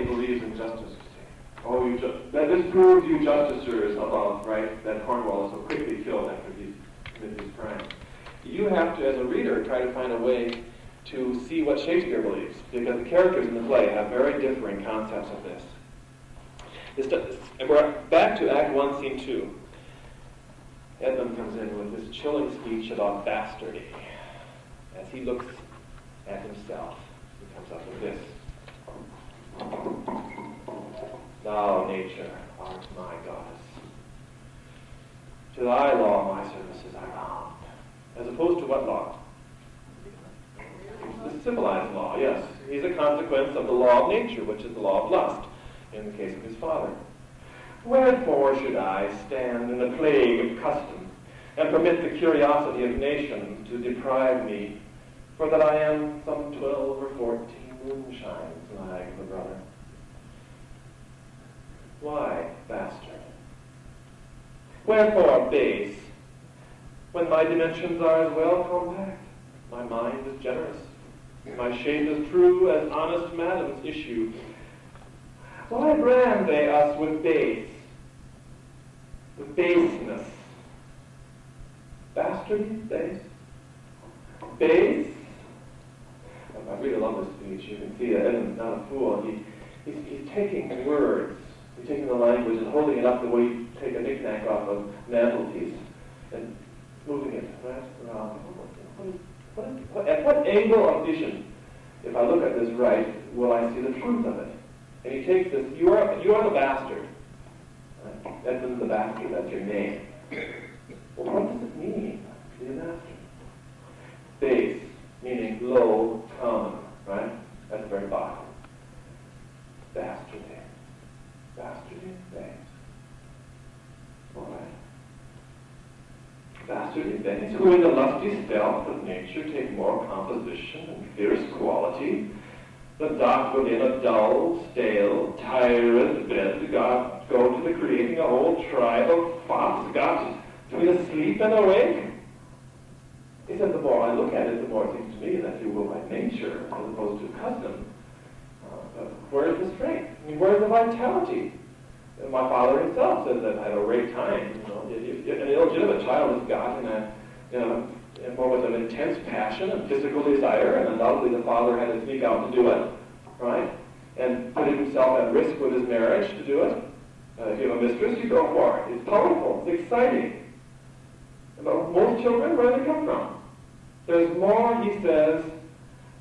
he believes in justice. Oh, this proves you justicers above, right, that Cornwall is so quickly killed after he's committed his crime. You have to, as a reader, try to find a way to see what Shakespeare believes, because the characters in the play have very differing concepts of this. And we're back to Act 1, Scene 2. Edmund comes in with this chilling speech about bastardy. As he looks at himself, he comes up with this. Thou, nature, art my goddess. To thy law my services are bound. As opposed to what law? The civilized law, yes. He's a consequence of the law of nature, which is the law of lust, in the case of his father. Wherefore should I stand in the plague of custom, and permit the curiosity of nations to deprive me, for that I am some 12 or 14 moonshines like the brother? Why, bastard? Wherefore base, when my dimensions are as well compact, my mind is generous, my shape is true as honest madam's issue? Why brand they us with base, with baseness? Bastardy, base? Base? I really love this speech. You can see that Edmund's not a fool. He's taking words, he's taking the language and holding it up the way you take a knick-knack off of mantelpiece and moving it right around. At what angle of vision, if I look at this right, will I see the truth of it? And he takes this, you are the bastard. Right? Edmund the bastard, that's your name. Well, what does it mean to be a bastard? Base, meaning low, common, right? At the very bottom. Bastardy. Bastardy, base. All right. Bastardy, base, who in the lusty stealth of nature take more composition and fierce quality, the dock within a dull, stale, tired bed, go to the creating a whole tribe of fops got between asleep and awake. He said, the more I look at it, the more it seems to me that you will by nature, as opposed to custom. Where is the strength? I mean, where is the vitality? And my father himself said that at a rate time, an illegitimate child is got in a moment of intense passion and physical desire, and undoubtedly the father had to sneak out to do it, right? And put himself at risk with his marriage to do it. If you have a mistress, you go for it. It's powerful. It's exciting. But most children, where do they come from? There's more, he says,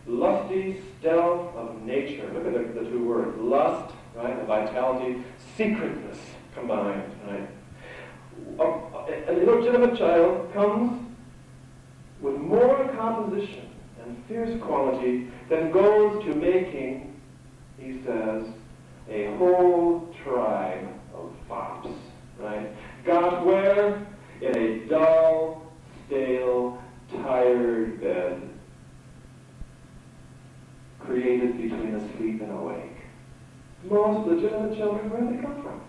lusty stealth of nature. Look at the two words. Lust, right, and vitality, secretness combined, right? An illegitimate child comes with more composition and fierce quality than goes to making, he says, a whole tribe of fops, right? Got where? In a dull, stale, tired bed, created between asleep and awake. Most legitimate children, where do they come from?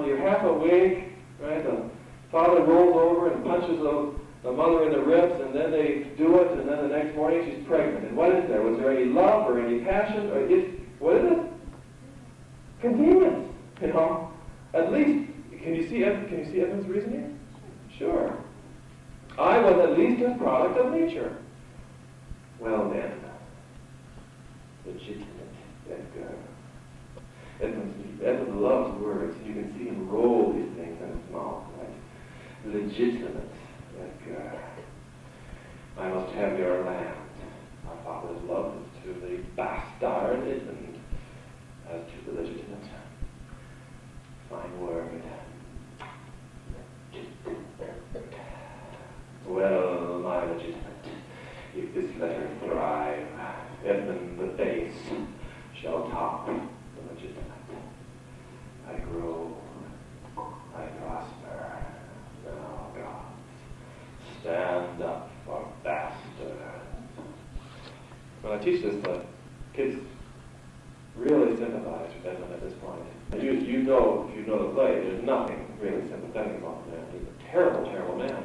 You're half awake, right? The father rolls over and punches the mother in the ribs, and then they do it, and then the next morning she's pregnant. And what is there? Was there any love or any passion? Or what is it? Convenience, At least, can you see Edmund's reasoning? Sure. I was at least a product of nature. Well then, legitimate Edgar. Edmund loves words. You can see him roll these things in his mouth, right? Legitimate Edgar. I must have your land. My father's love is to the bastard Edmund, as to the legitimate. Fine word. Well, my legitimate, if this letter thrive, Edmund the base shall top the legitimate. I grow, I prosper. Now, gods, stand up for bastards. When I teach this, the kids really sympathize with Edmund at this point. If you know the play, there's nothing really sympathetic about him. He's a terrible, terrible man.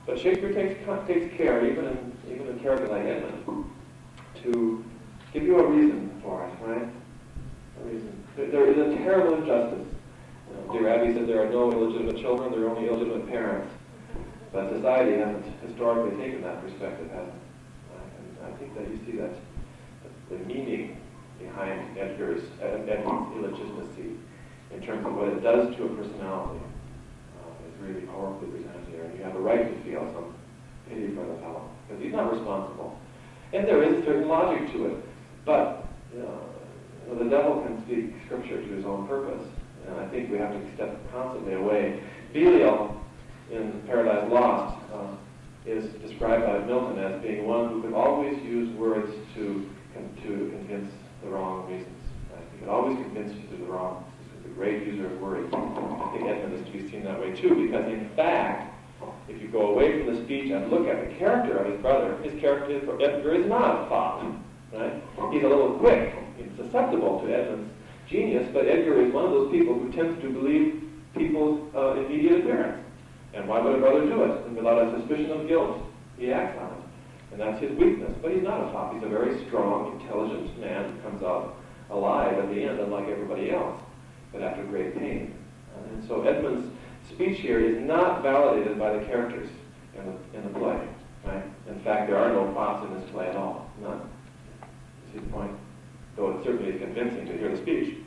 But Shakespeare takes care, even in a character like Edmund, to give you a reason for it, right? no illegitimate children, there are only illegitimate parents. But society hasn't historically taken that perspective, hasn't it? And I think that you see that the meaning behind Edmund's illegitimacy in terms of what it does to a personality is really powerfully presented here. And you have a right to feel some pity for the fellow, because he's not responsible. And there is a certain logic to it. But the devil can speak scripture to his own purpose. And I think we have to step constantly away. Belial, in Paradise Lost, is described by Milton as being one who could always use words to convince the wrong reasons. He could always convince you to the wrong. He's a great user of words. I think Edmund is to be seen that way too, because in fact, if you go away from the speech and look at the character of his brother, his character for Edgar is not a fop, right? He's a little quick, he's susceptible to Edmund's genius, but Edgar is one of those people who tends to believe people's immediate appearance. And why would a brother do it? And without a suspicion of guilt, he acts on it. And that's his weakness. But he's not a fop. He's a very strong, intelligent man who comes out alive at the end, unlike everybody else, but after great pain. And so Edmund's speech here is not validated by the characters in the play. Right? In fact, there are no fops in this play at all. None. You see the point? Though it certainly is convincing to hear the speech.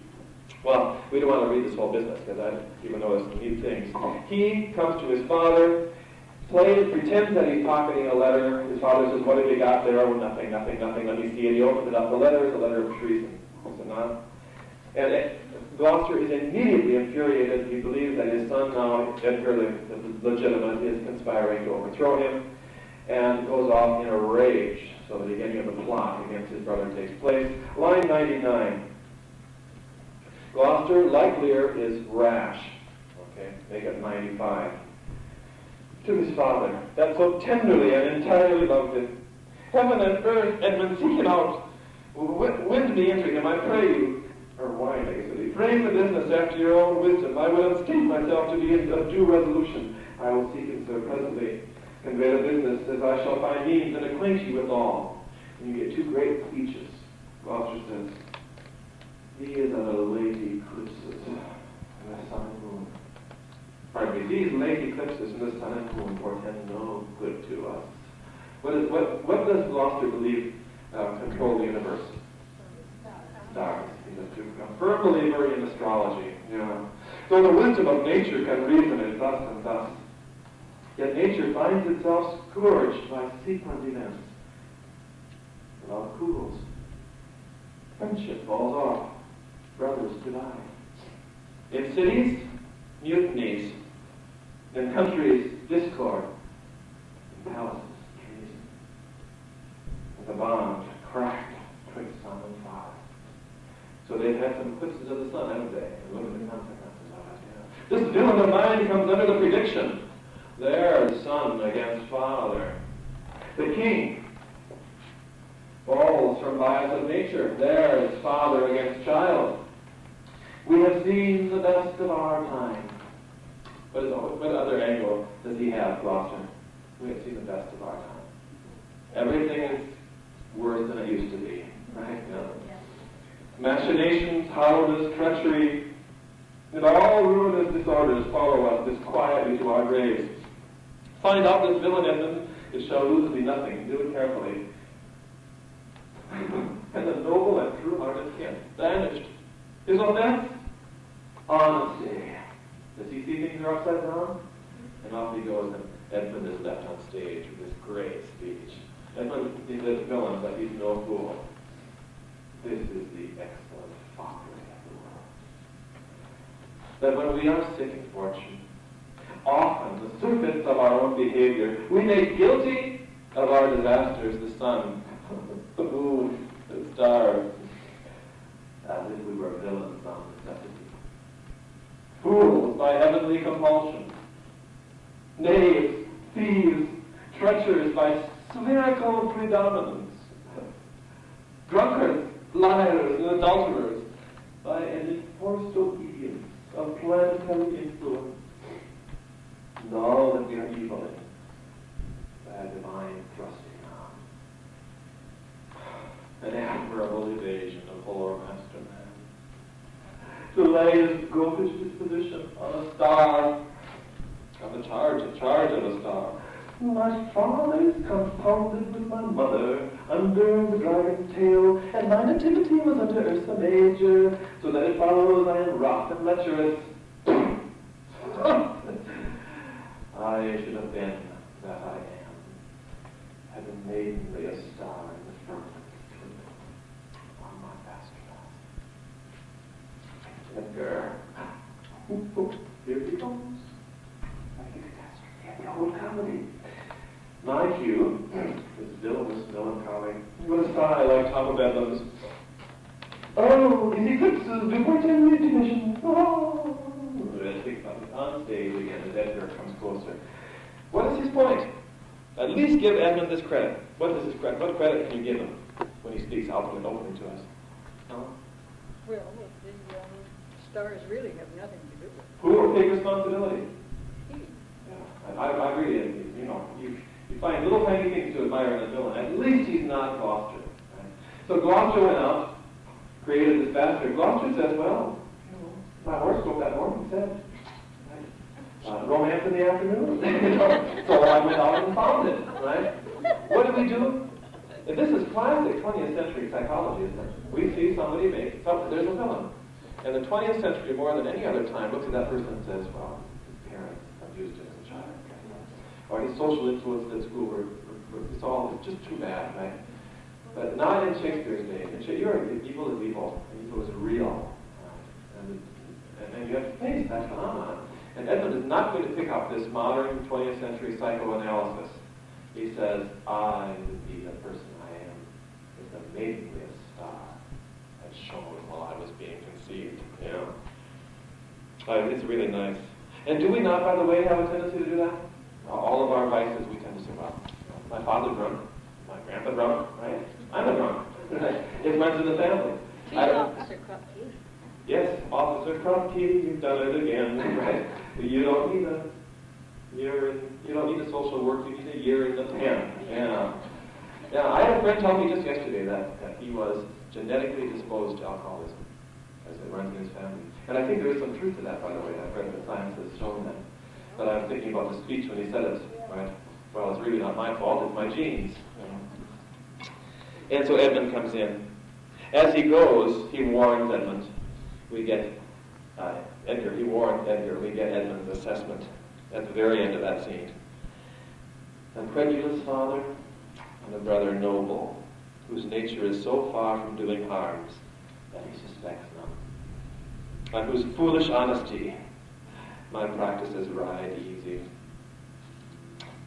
Well, we don't want to read this whole business, because even though there's some neat things. He comes to his father, pretends that he's pocketing a letter. His father says, "What have you got there?" "Oh, nothing, nothing, nothing. Let me see it." He opens it up. The letter is a letter of treason. Is it not? And Gloucester is immediately infuriated. He believes that his son now, Edgar the legitimate, is conspiring to overthrow him, and goes off in a rage. So the beginning of the plot against his brother takes place. Line 99. Gloucester, like Lear, is rash. Okay, make it 95. To his father, that so tenderly and entirely loved him. "Heaven and earth, Edmund, seek him out. Wind me into him, I pray you." Or why, basically. "Frame the business after your own wisdom. I will instate myself to be of due resolution. I will seek him, sir, presently. Convey the business as I shall find means, and acquaint you with all." And you get two great speeches. Gloucester says, "He is of a late eclipses in the sun and moon." Pardon me, these late eclipses in the sun and moon portend no good to us. What does Gloucester believe control the universe? Stars. He's a firm believer in astrology. Yeah. So the wisdom of nature can reason it thus and thus. Yet nature finds itself scourged by sequent events. Love cools. Friendship falls off. Brothers divide. In cities, mutinies. In countries, discord. In palaces, treason. And the bond cracked twixt son and father. So they've had some eclipses of the sun, haven't they? And look at the consequences of it. Yeah. This villain of mine comes under the prediction. There's son against father. The king falls from bias of nature. There's father against child. We have seen the best of our time. What other angle does he have, Gloucester? We have seen the best of our time. Everything is worse than it used to be, right? No. Machinations, hollowness, treachery, and all ruinous disorders follow us disquietly to our graves. Find out this villain, Edmund, it shall lose thee nothing. Do it carefully. And the noble and true-hearted kin vanished. His offense? Honesty. Does he see things are upside down? And off he goes, and Edmund is left on stage with this great speech. Edmund is a villain, but he's no fool. This is the excellent foppery of the world. That when we are sick in fortune, often the serpents of our own behavior, we make guilty of our disasters the sun, the moon, the stars, as if we were villains on necessity. Fools by heavenly compulsion, knaves, thieves, treacherous by spherical predominance, drunkards, liars, and adulterers by an enforced obedience of planetary influence, and all that we are evil in by a divine thrusting on. An admirable evasion of poor master man. to lay his goatish disposition on a star. Of a charge of a star. My father is compounded with my mother under the dragon's tail, and my nativity was under Ursa Major, so that it follows I am rough and lecherous. I should have been that I am, had a maidenly a star in the firmament on my bastard. Edgar. Here he comes. The whole comedy. My cue is villainous melancholy, with a sigh like Tom of Edmonds. Oh, these eclipses do portend recognition. Oh. On stage again as Edgar comes closer. What is his point? At least give Edmund this credit. What is his credit? What credit can you give him when he speaks openly to us? No? Well, the stars really have nothing to do with it. Who will take responsibility? I really, you find little tiny things to admire in a villain. At least he's not Gloucester. Right? So Gloucester went out, created this bastard. Gloucester says, well, my horoscope that morning said, romance in the afternoon. So I went out and found it, right? What do we do? And this is classic 20th century psychology, isn't it? We see somebody make something, there's a villain. And the 20th century, more than any other time, looks at that person and says, well, his parents abused him as a child. Or his social influence at school it's all just too bad, right? But not in Shakespeare's day. Evil is evil, and evil is real. And you have to face that phenomenon. And Edmund is not going to pick up this modern 20th century psychoanalysis. He says, I would be the person I am if the maidenliest star had shone while I was being conceived. It's really nice. And do we not, by the way, have a tendency to do that? All of our vices, we tend to say, well, my father's drunk, my grandpa's drunk, right? I'm a drunk. Right? It runs in the family. Officer Krupke. Yes, Officer Krupke, you've done it again, right? You don't need a social work, you need a year in the pen. Yeah, I had a friend tell me just yesterday that he was genetically disposed to alcoholism, as it runs in his family. And I think there is some truth to that, by the way. I've read that science has shown that. But I'm thinking about the speech when he said it, right? Well, it's really not my fault, it's my genes. And so Edmund comes in. As he goes, he warns Edmund. We get Edgar, he warns Edgar. We get Edmund's assessment at the very end of that scene. A credulous father and a brother noble, whose nature is so far from doing harms that he suspects none, and whose foolish honesty my practices ride easy.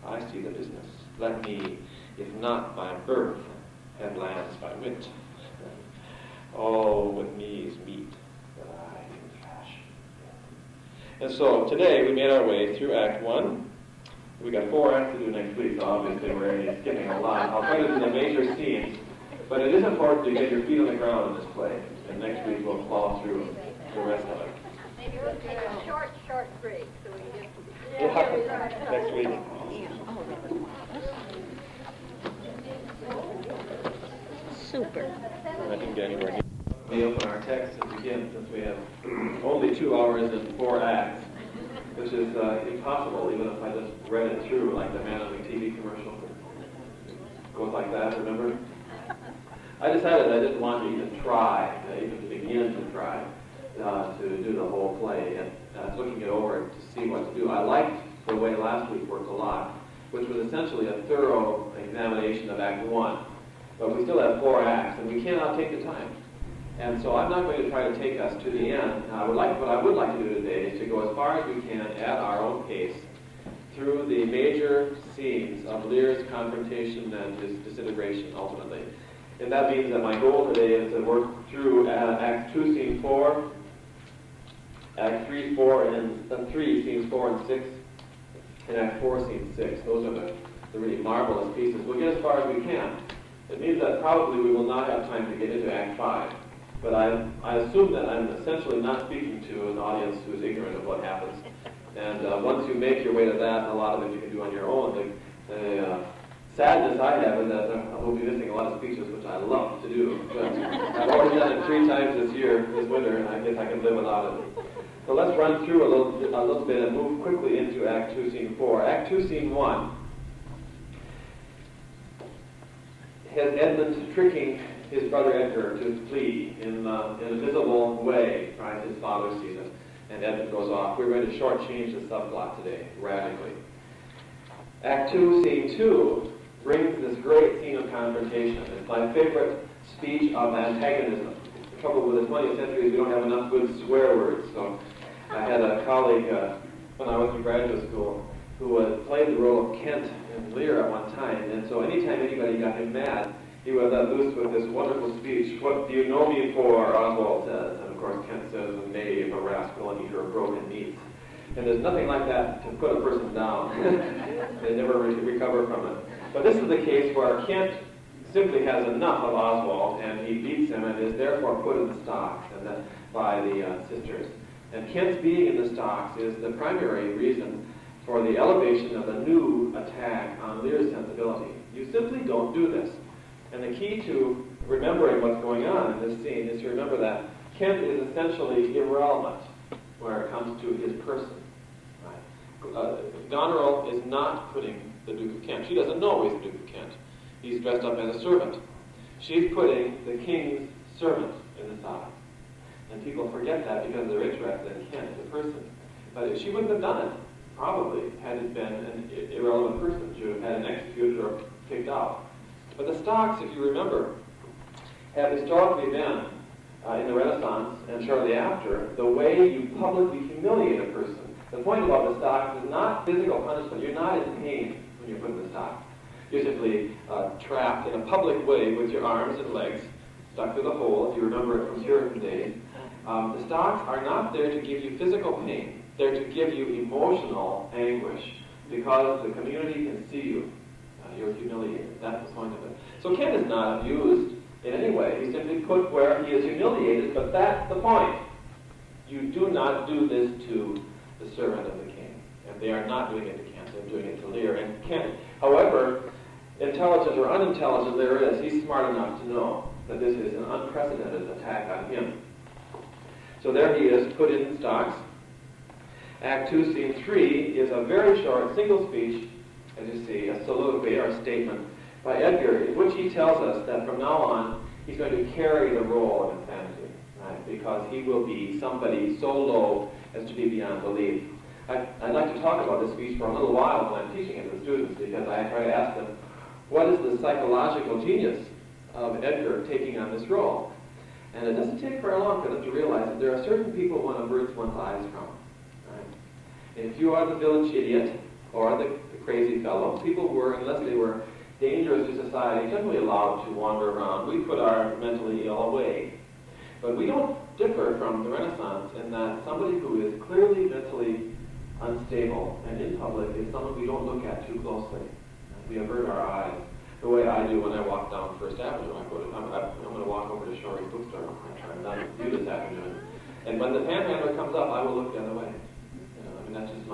I see the business. Let me, if not by birth, have lands by wit. Oh, with me is meat that I can fashion. And so today we made our way through Act 1. We got 4 acts to do next week, so obviously we're already skipping a lot. I'll try to do the major scenes, but it is important to get your feet on the ground in this play, and next week we'll plow through the rest of it. Maybe we'll take a short break so we can Yeah, next week. Super. I didn't get anywhere near. We open our text and begin, since we have only 2 hours and 4 acts, which is impossible, even if I just read it through like the man on the TV commercial. It goes like that, remember? I decided I didn't want to even try, even to begin to try, to do the whole play, and I was looking it over to see what to do. I liked the way last week worked a lot, which was essentially a thorough examination of Act 1. But we still have 4 acts, and we cannot take the time. And so I'm not going to try to take us to the end. What I would like to do today is to go as far as we can at our own pace through the major scenes of Lear's confrontation and his disintegration, ultimately. And that means that my goal today is to work through Act 2, Scene 4, Act 3, 4, and 3, Scenes 4 and 6, and Act 4, Scene 6. Those are the really marvelous pieces. We'll get as far as we can. It means that probably we will not have time to get into Act 5. But I assume that I'm essentially not speaking to an audience who is ignorant of what happens. And once you make your way to that, a lot of it you can do on your own. sadness I have is that I will be missing a lot of speeches, which I love to do. But I've already done it 3 times this year, this winter, and I guess I can live without it. So let's run through a little bit and move quickly into Act 2, Scene 4. Act 2, Scene 1 has Edmund tricking his brother Edgar to flee in a visible way, right? His father sees it, and Edmund goes off. We're going to shortchange the subplot today, radically. Act 2, Scene 2 brings this great scene of confrontation. It's my favorite speech of antagonism. The trouble with the 20th century is we don't have enough good swear words. So I had a colleague when I was in graduate school who played the role of Kent in Lear at one time, and so anytime anybody got him mad, he would let loose with this wonderful speech. "What do you know me for?" Oswald says. And of course Kent says, "A knave, a rascal, an eater of broken meats." And there's nothing like that to put a person down. They never recover from it. But this is the case where Kent simply has enough of Oswald, and he beats him and is therefore put in the stocks and by the sisters. And Kent's being in the stocks is the primary reason for the elevation of a new attack on Lear's sensibility. You simply don't do this. And the key to remembering what's going on in this scene is to remember that Kent is essentially irrelevant where it comes to his person. Right? Goneril is not putting the Duke of Kent. She doesn't know he's the Duke of Kent. He's dressed up as a servant. She's putting the king's servant in the side. And people forget that because they're interested in Kent, the person. But she wouldn't have done it, probably, had it been an irrelevant person. She would have had an executed or kicked out. But the stocks, if you remember, have historically been, in the Renaissance and shortly after, the way you publicly humiliate a person. The point about the stocks is not physical punishment. You're not in pain when you're put in the stocks. You're simply trapped in a public way with your arms and legs stuck to the hole, if you remember it from Puritan days. The stocks are not there to give you physical pain. They're to give you emotional anguish because the community can see you. You're humiliated. That's the point of it. So Kent is not abused in any way. He's simply put where he is humiliated, but that's the point. You do not do this to the servant of the king. And they are not doing it to Kent. They're doing it to Lear. And Kent, however intelligent or unintelligent Lear is, he's smart enough to know that this is an unprecedented attack on him. So there he is, put in stocks. Act 2, Scene 3 is a very short single speech, as you see, a soliloquy or a statement by Edgar, in which he tells us that from now on he's going to carry the role of insanity, right? Because he will be somebody so low as to be beyond belief. I'd like to talk about this speech for a little while when I'm teaching it to the students, because I try to ask them, what is the psychological genius of Edgar taking on this role? And it doesn't take very long for them to realize that there are certain people one averts one's eyes from. Right? And if you are the village idiot or the crazy fellow, people who were, unless they were dangerous to society, generally allowed to wander around. We put our mentally ill away. But we don't differ from the Renaissance in that somebody who is clearly mentally unstable and in public is someone we don't look at too closely. We avert our eyes. The way I do when I walk down First Avenue. I'm going to walk over to Shorey's bookstore. I'm done with you this afternoon. And when the panhandler comes up, I will look the other way. That's just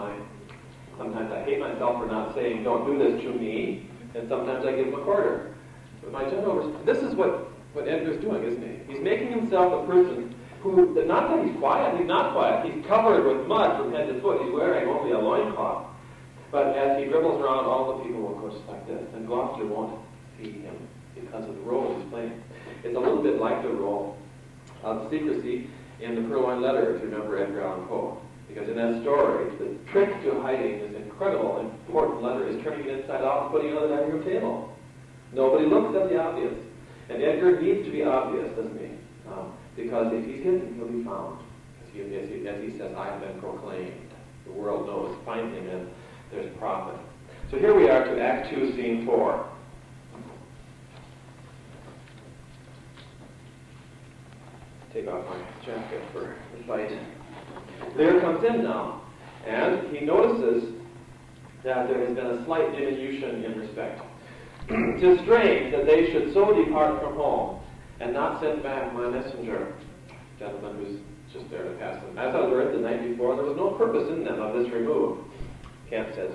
sometimes I hate myself for not saying, don't do this to me, and sometimes I give him a quarter. But my general this is what Edgar's doing, isn't he? He's making himself a person who, not that he's quiet, he's not quiet. He's covered with mud from head to foot. He's wearing only a loincloth. But as he dribbles around, all the people will go just like this, and Gloucester won't see him because of the role he's playing. It's a little bit like the role of secrecy in the Purloined Letter, if you remember Edgar Allan Poe. Because in that story, the trick to hiding this incredible, important letter is turning it inside out and putting it on the dining room table. Nobody looks at the obvious. And Edgar needs to be obvious, doesn't he? Because if he's hidden, he'll be found. As he says, I have been proclaimed. The world knows. Find him and there's profit. So here we are to Act 2, Scene 4. Take off my jacket for the fight. Lear comes in now, and he notices that there has been a slight diminution in respect. 'Tis strange that they should so depart from home, and not send back my messenger. Gentleman who's just there to pass them. As I learned the night before, there was no purpose in them of this remove. Kent says,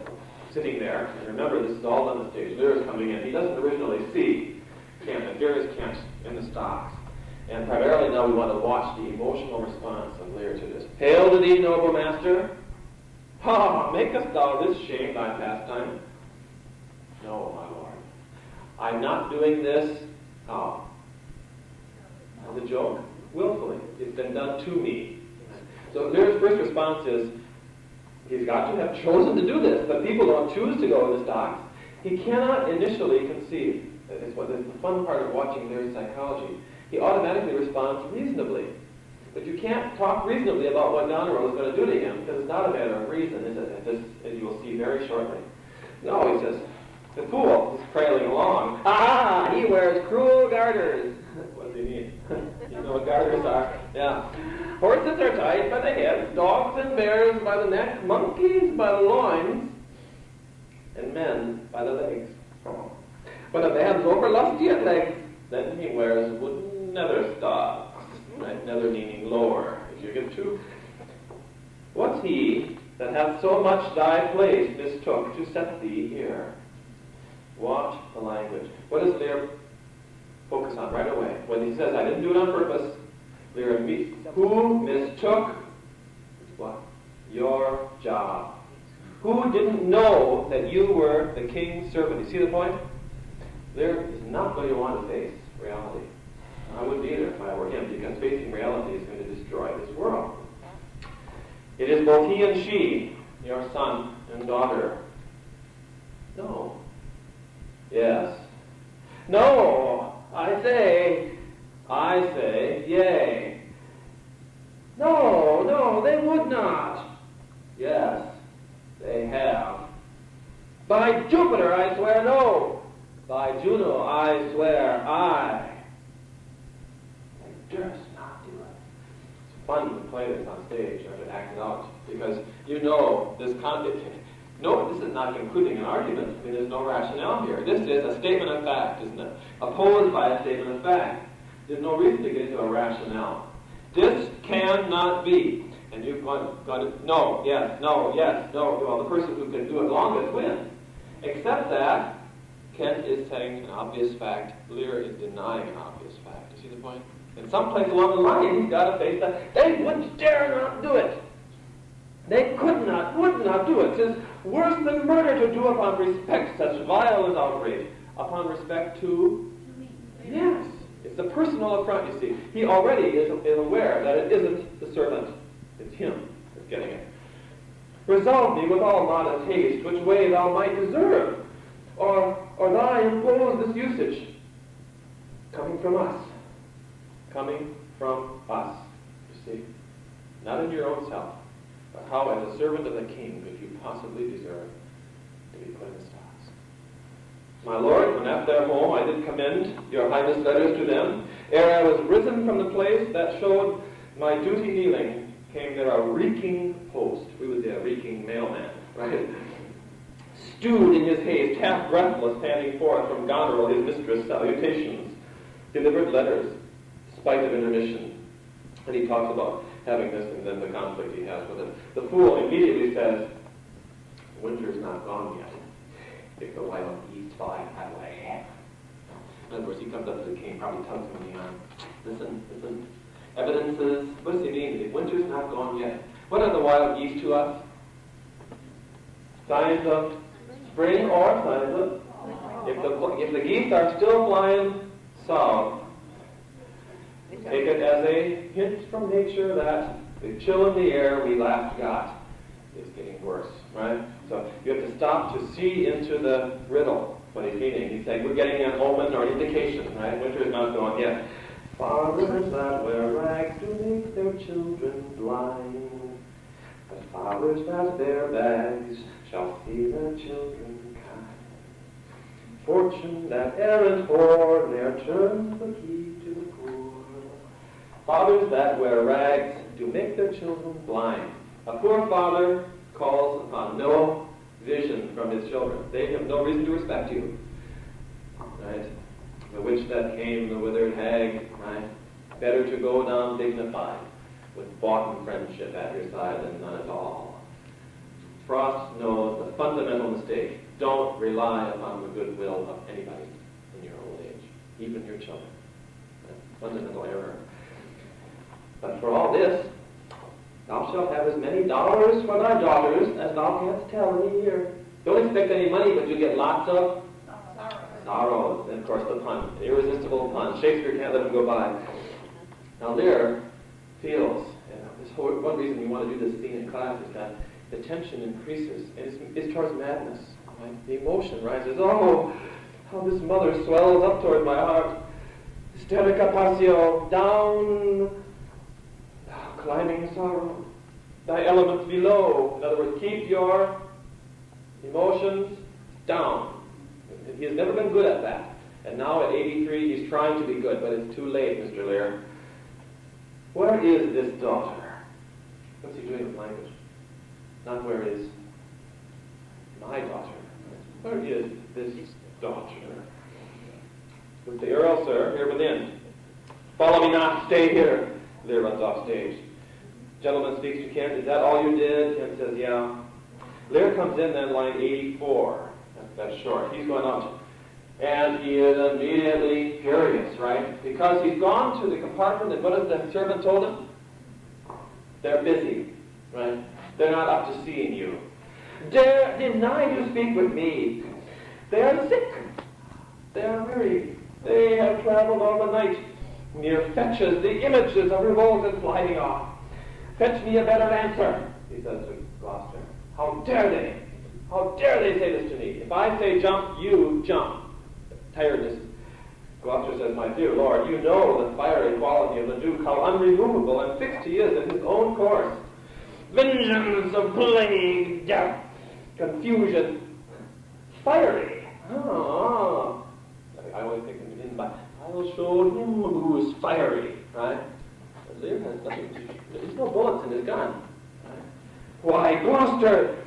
sitting there. And remember, this is all on the stage. Lear is coming in. He doesn't originally see Kent, and here is Kent in the stocks. And primarily now we want to watch the emotional response of Lear to this. Hail to thee, noble master. Ha! Makest thou this shame thy pastime? No, my lord. I'm not doing this. How? As a joke. Willfully. It's been done to me. So Lear's first response is, he's got to have chosen to do this, but people don't choose to go in the stocks. He cannot initially conceive. That's the fun part of watching Lear's psychology. He automatically responds reasonably. But you can't talk reasonably about what Goneril is going to do to him, because it's not a matter of reason, is it? As you will see very shortly. No, he says, the fool is trailing along. Ah, he wears cruel garters. What does he mean? You know what garters are? Yeah. Horses are tied by the head, dogs and bears by the neck, monkeys by the loins, and men by the legs. When a man's over lusty at legs, then he wears wooden nether stocks. Right? Nether meaning lower, if you get to. What's he that hath so much thy place mistook to set thee here? Watch the language. What does Lear focus on right away? When he says, I didn't do it on purpose, Lear immediately, who mistook what? Your job. Who didn't know that you were the king's servant? You see the point? Lear is not going to want to face reality. I wouldn't either if I were him, because facing reality is going to destroy this world. It is both he and she, your son and daughter. No. Yes. No. I say, yea. No, they would not. Yes, they have. By Jupiter, I swear no. By Juno, I swear aye. Durst not do it. It's fun to play this on stage or to act it out, because you know this no, this is not concluding an argument. I mean, there's no rationale here. This is a statement of fact, isn't it? Opposed by a statement of fact. There's no reason to get into a rationale. This cannot be. And you've got to, no, yes, no, yes, no. Well, the person who can do it longest wins. Except that Kent is saying an obvious fact. Lear is denying an obvious fact. You see the point? And someplace along the line, he's got to face that. They would dare not do it. They could not, would not do it. It is worse than murder to do upon respect such vile as outrage. Upon respect to? Yes. It's the personal affront, you see. He already is aware that it isn't the servant. It's him that's getting it. Resolve me with all modest haste which way thou might deserve, or thy impose this usage. Coming from us. Coming from us, you see. Not in your own self, but how as a servant of the king could you possibly deserve to be put in the stocks. My lord, when at their home I did commend your highness letters to them, ere I was risen from the place that showed my duty kneeling, came there a reeking post. We would say a reeking mailman, right? Stewed in his haste, half breathless, standing forth from Goneril his mistress salutations, delivered letters, spite of intermission. And he talks about having this and then the conflict he has with it. The fool immediately says, winter's not gone yet. If the wild geese fly that way. In other words, he comes up to the king, probably tugs him in the arm. Listen. Evidences. What does he mean? If winter's not gone yet. What are the wild geese to us? Signs of spring or signs of... If the geese are still flying south, take it as a hint from nature that the chill in the air we last got is getting worse, right? So you have to stop to see into the riddle, what he's meaning. He's saying we're getting an omen or indication, right? Winter is not gone yet. Fathers that wear rags do make their children blind, but fathers that bear bags shall see their children kind. Fortune that errant o'er ne'er turns the key to the poor. Fathers that wear rags do make their children blind. A poor father calls upon no vision from his children. They have no reason to respect you. Right? The witch that came, the withered hag, right? Better to go down dignified with boughten friendship at your side than none at all. Frost knows the fundamental mistake. Don't rely upon the goodwill of anybody in your old age, even your children. That's a fundamental error. But for all this, thou shalt have as many dollars for thy daughters as thou canst tell in a year. Don't expect any money, but you get lots of sorrows. And of course the pun, the irresistible pun. Shakespeare can't let him go by. Now Lear feels, this whole, one reason we want to do this scene in class is that the tension increases, and it's towards madness. Right? The emotion rises. Oh, how this mother swells up toward my heart. Hysterica passio, down, climbing sorrow. Thy elements below. In other words, keep your emotions down. He has never been good at that. And now at 83, he's trying to be good, but it's too late, Mr. Lear. Where is this daughter? What's he doing with language? Not where is my daughter. Where is this daughter? With the Earl, sir, here within. Follow me not, stay here. Lear runs off stage. Gentleman speaks to Kent. Is that all you did? Kent says, yeah. Lear comes in then, line 84. That's short. He's going out. And he is immediately furious, right? Because he's gone to the compartment, and what has the servant told him? They're busy, right? They're not up to seeing you. Dare deny to speak with me. They are sick. They are weary. They have traveled all the night. Near fetches the images of revolt and flying off. Fetch me a better answer, he says to Gloucester. How dare they? How dare they say this to me? If I say jump, you jump. Tiredness. Gloucester says, my dear Lord, you know the fiery quality of the Duke, how unremovable and fixed he is in his own course. Vengeance of plague, death, confusion, fiery. Oh. I always think in by, I will show him who is fiery, right? But Lear has nothing. There's no bullets in his gun. Right? Why, Gloucester,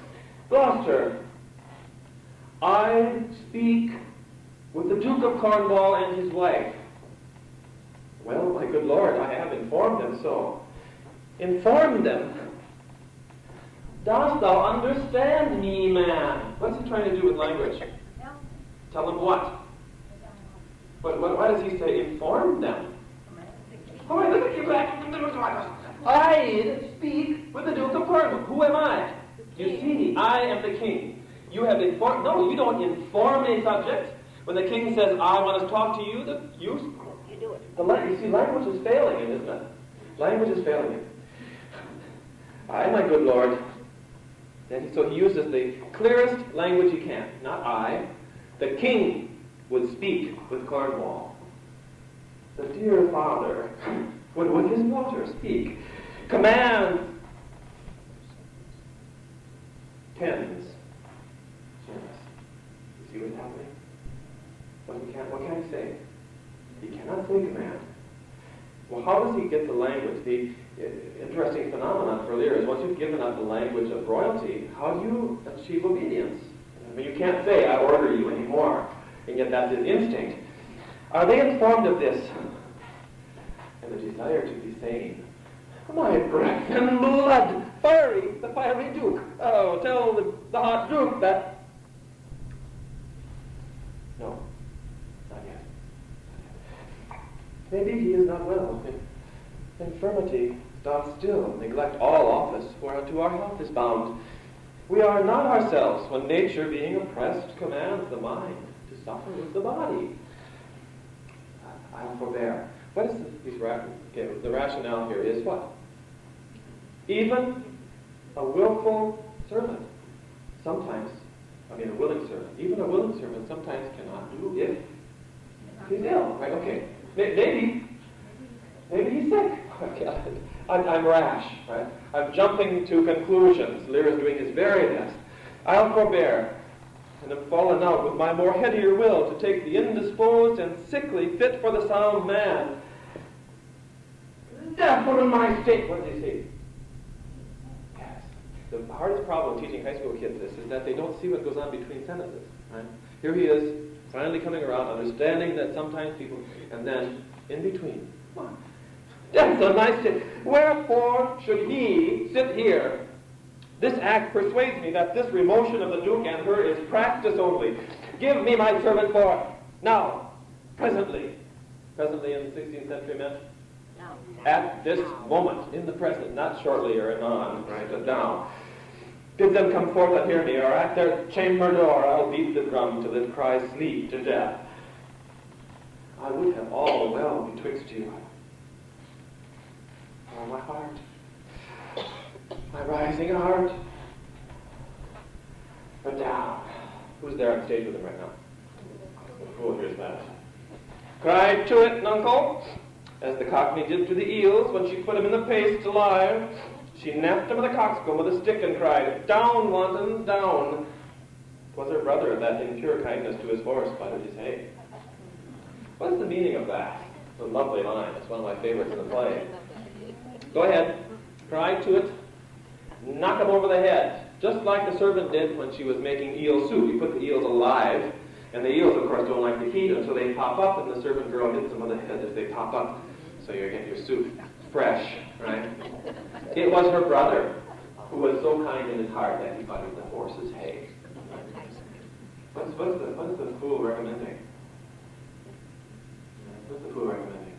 I speak with the Duke of Cornwall and his wife. Well, my good Lord, I have informed them so. Informed them? Dost thou understand me, man? What's he trying to do with language? Yeah. Tell them what? Why does he say inform them? Oh, wait, look at you back. I speak with the Duke of Cornwall. Who am I? You see, I am the king. You have informed. No, you don't inform a subject. When the king says, I want to talk to you, you do it. You see, language is failing him, isn't it? Language is failing him. I, my good Lord. And so he uses the clearest language he can. Not I. The king would speak with Cornwall. The dear father would with his daughter speak. Commands. Tens. Generous. You see what's happening? What can he say? He cannot say command. Well, how does he get the language? The interesting phenomenon for Lear is once you've given up the language of royalty, how do you achieve obedience? I mean, you can't say, I order you anymore, and yet that's his instinct. Are they informed of this? And the desire to be sane. My breath and blood! The fiery Duke! Oh, tell the hot Duke that... No. Maybe he is not well. Infirmity doth still neglect all office, whereunto our health is bound. We are not ourselves, when nature, being oppressed, commands the mind to suffer with the body. I'll forbear. What is the rationale here is what? Even a willful servant, sometimes, a willing servant, even a willing servant sometimes cannot do if he's ill, right? Okay. Maybe he's sick. Okay. I'm rash, right? I'm jumping to conclusions. Lear is doing his very best. I'll forbear, and have fallen out with my more headier will to take the indisposed and sickly fit for the sound man. Death in my state. What does he say? Yes. The hardest problem teaching high school kids this is that they don't see what goes on between sentences. Right? Here he is, finally coming around, understanding that sometimes people, and then in between. Come on. Death on my state. Wherefore should he sit here This act persuades me that this remotion of the Duke and her is practice only. Give me my servant boy, now, presently. Presently in the 16th century meant at this moment, in the present, not shortly or anon, right, but now. Bid them come forth and hear me, or at their chamber door I'll beat the drum till it cries sleep to death. I would have all the well betwixt you. Oh, my heart, my rising heart. But down. Who's there on stage with him right now? Oh, here's that. Cried to it, nuncle, as the cockney did to the eels when she put him in the paste alive. She napped him with a coxcomb with a stick and cried, down, wanton, down. 'Twas her brother that in pure kindness to his horse butted his hay. What is the meaning of that? It's a lovely line. It's one of my favorites in the play. Go ahead. Cry to it. Knock him over the head. Just like the servant did when she was making eel soup. You put the eels alive. And the eels, of course, don't like the heat until they pop up. And the servant girl hits them on the head as they pop up. So you get your soup fresh, right? It was her brother who was so kind in his heart that he buttered the horse's hay. What's the fool recommending? What's the fool recommending?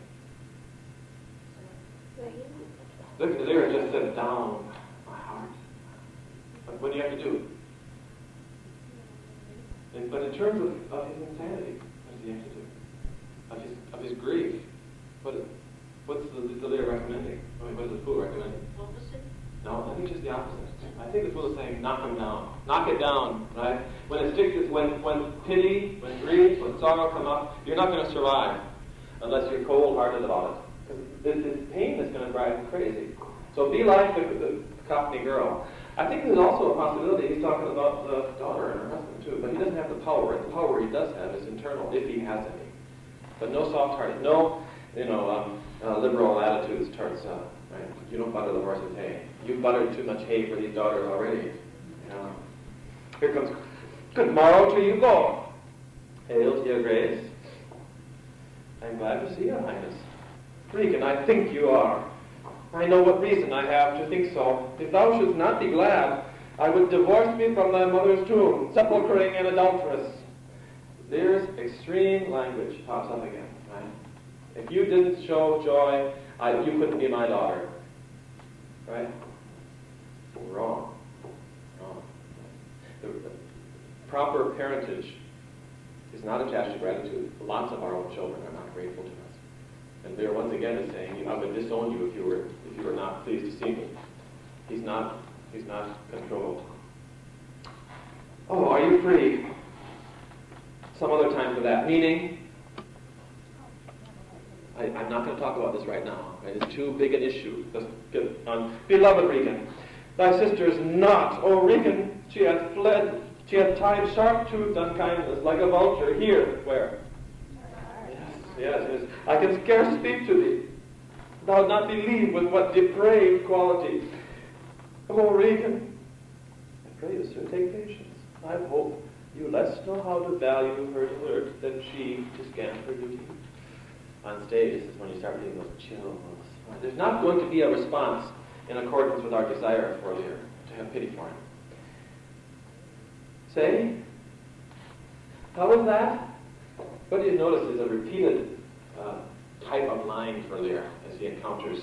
Look at the Lear just said, down my heart. But what do you have to do? But in terms of his insanity, what does he have to do? Of his grief, what's the Lear recommending? What is the fool recommending? No, I think just the opposite. I think the fool is saying, knock him down. Knock it down, right? When pity, when grief, when sorrow come up, you're not going to survive unless you're cold-hearted about it. Because this pain is going to drive you crazy. So be like the Cockney girl. I think there's also a possibility he's talking about the daughter and her husband too, but he doesn't have the power. The power he does have is internal, if he has any. But no soft-hearted, no, liberal attitudes towards, right? You don't butter the horse's hay. You've buttered too much hay for these daughters already. Here comes, good morrow to you both. Hail to your grace. I'm glad to see your highness. Regan, I think you are. I know what reason I have to think so. If thou shouldst not be glad, I would divorce me from thy mother's tomb, sepulchring an adulteress. Lear's extreme language pops up again, right? If you didn't show joy, you couldn't be my daughter. Right? Wrong. The proper parentage is not attached to gratitude. Lots of our own children are not grateful to us. And Lear once again is saying, I would disown you if you were not pleased to see me. He's not controlled. Oh, are you free? Some other time for that. Meaning, I'm not going to talk about this right now. Right? It's too big an issue. Beloved Regan, thy sister is not. Oh, Regan, she hath fled. She hath tied sharp-toothed unkindness like a vulture. Here, where? Yes. I can scarce speak to thee. Thou not believe with what depraved quality. Oh, Regan, I pray you, sir, take patience. I hope you less know how to value her alert than she to scan her duty. On stage, this is when you start getting those chills. There's not going to be a response in accordance with our desire for Lear, to have pity for him. Say, how is that? What you notice is a repeated type of line for Lear as he encounters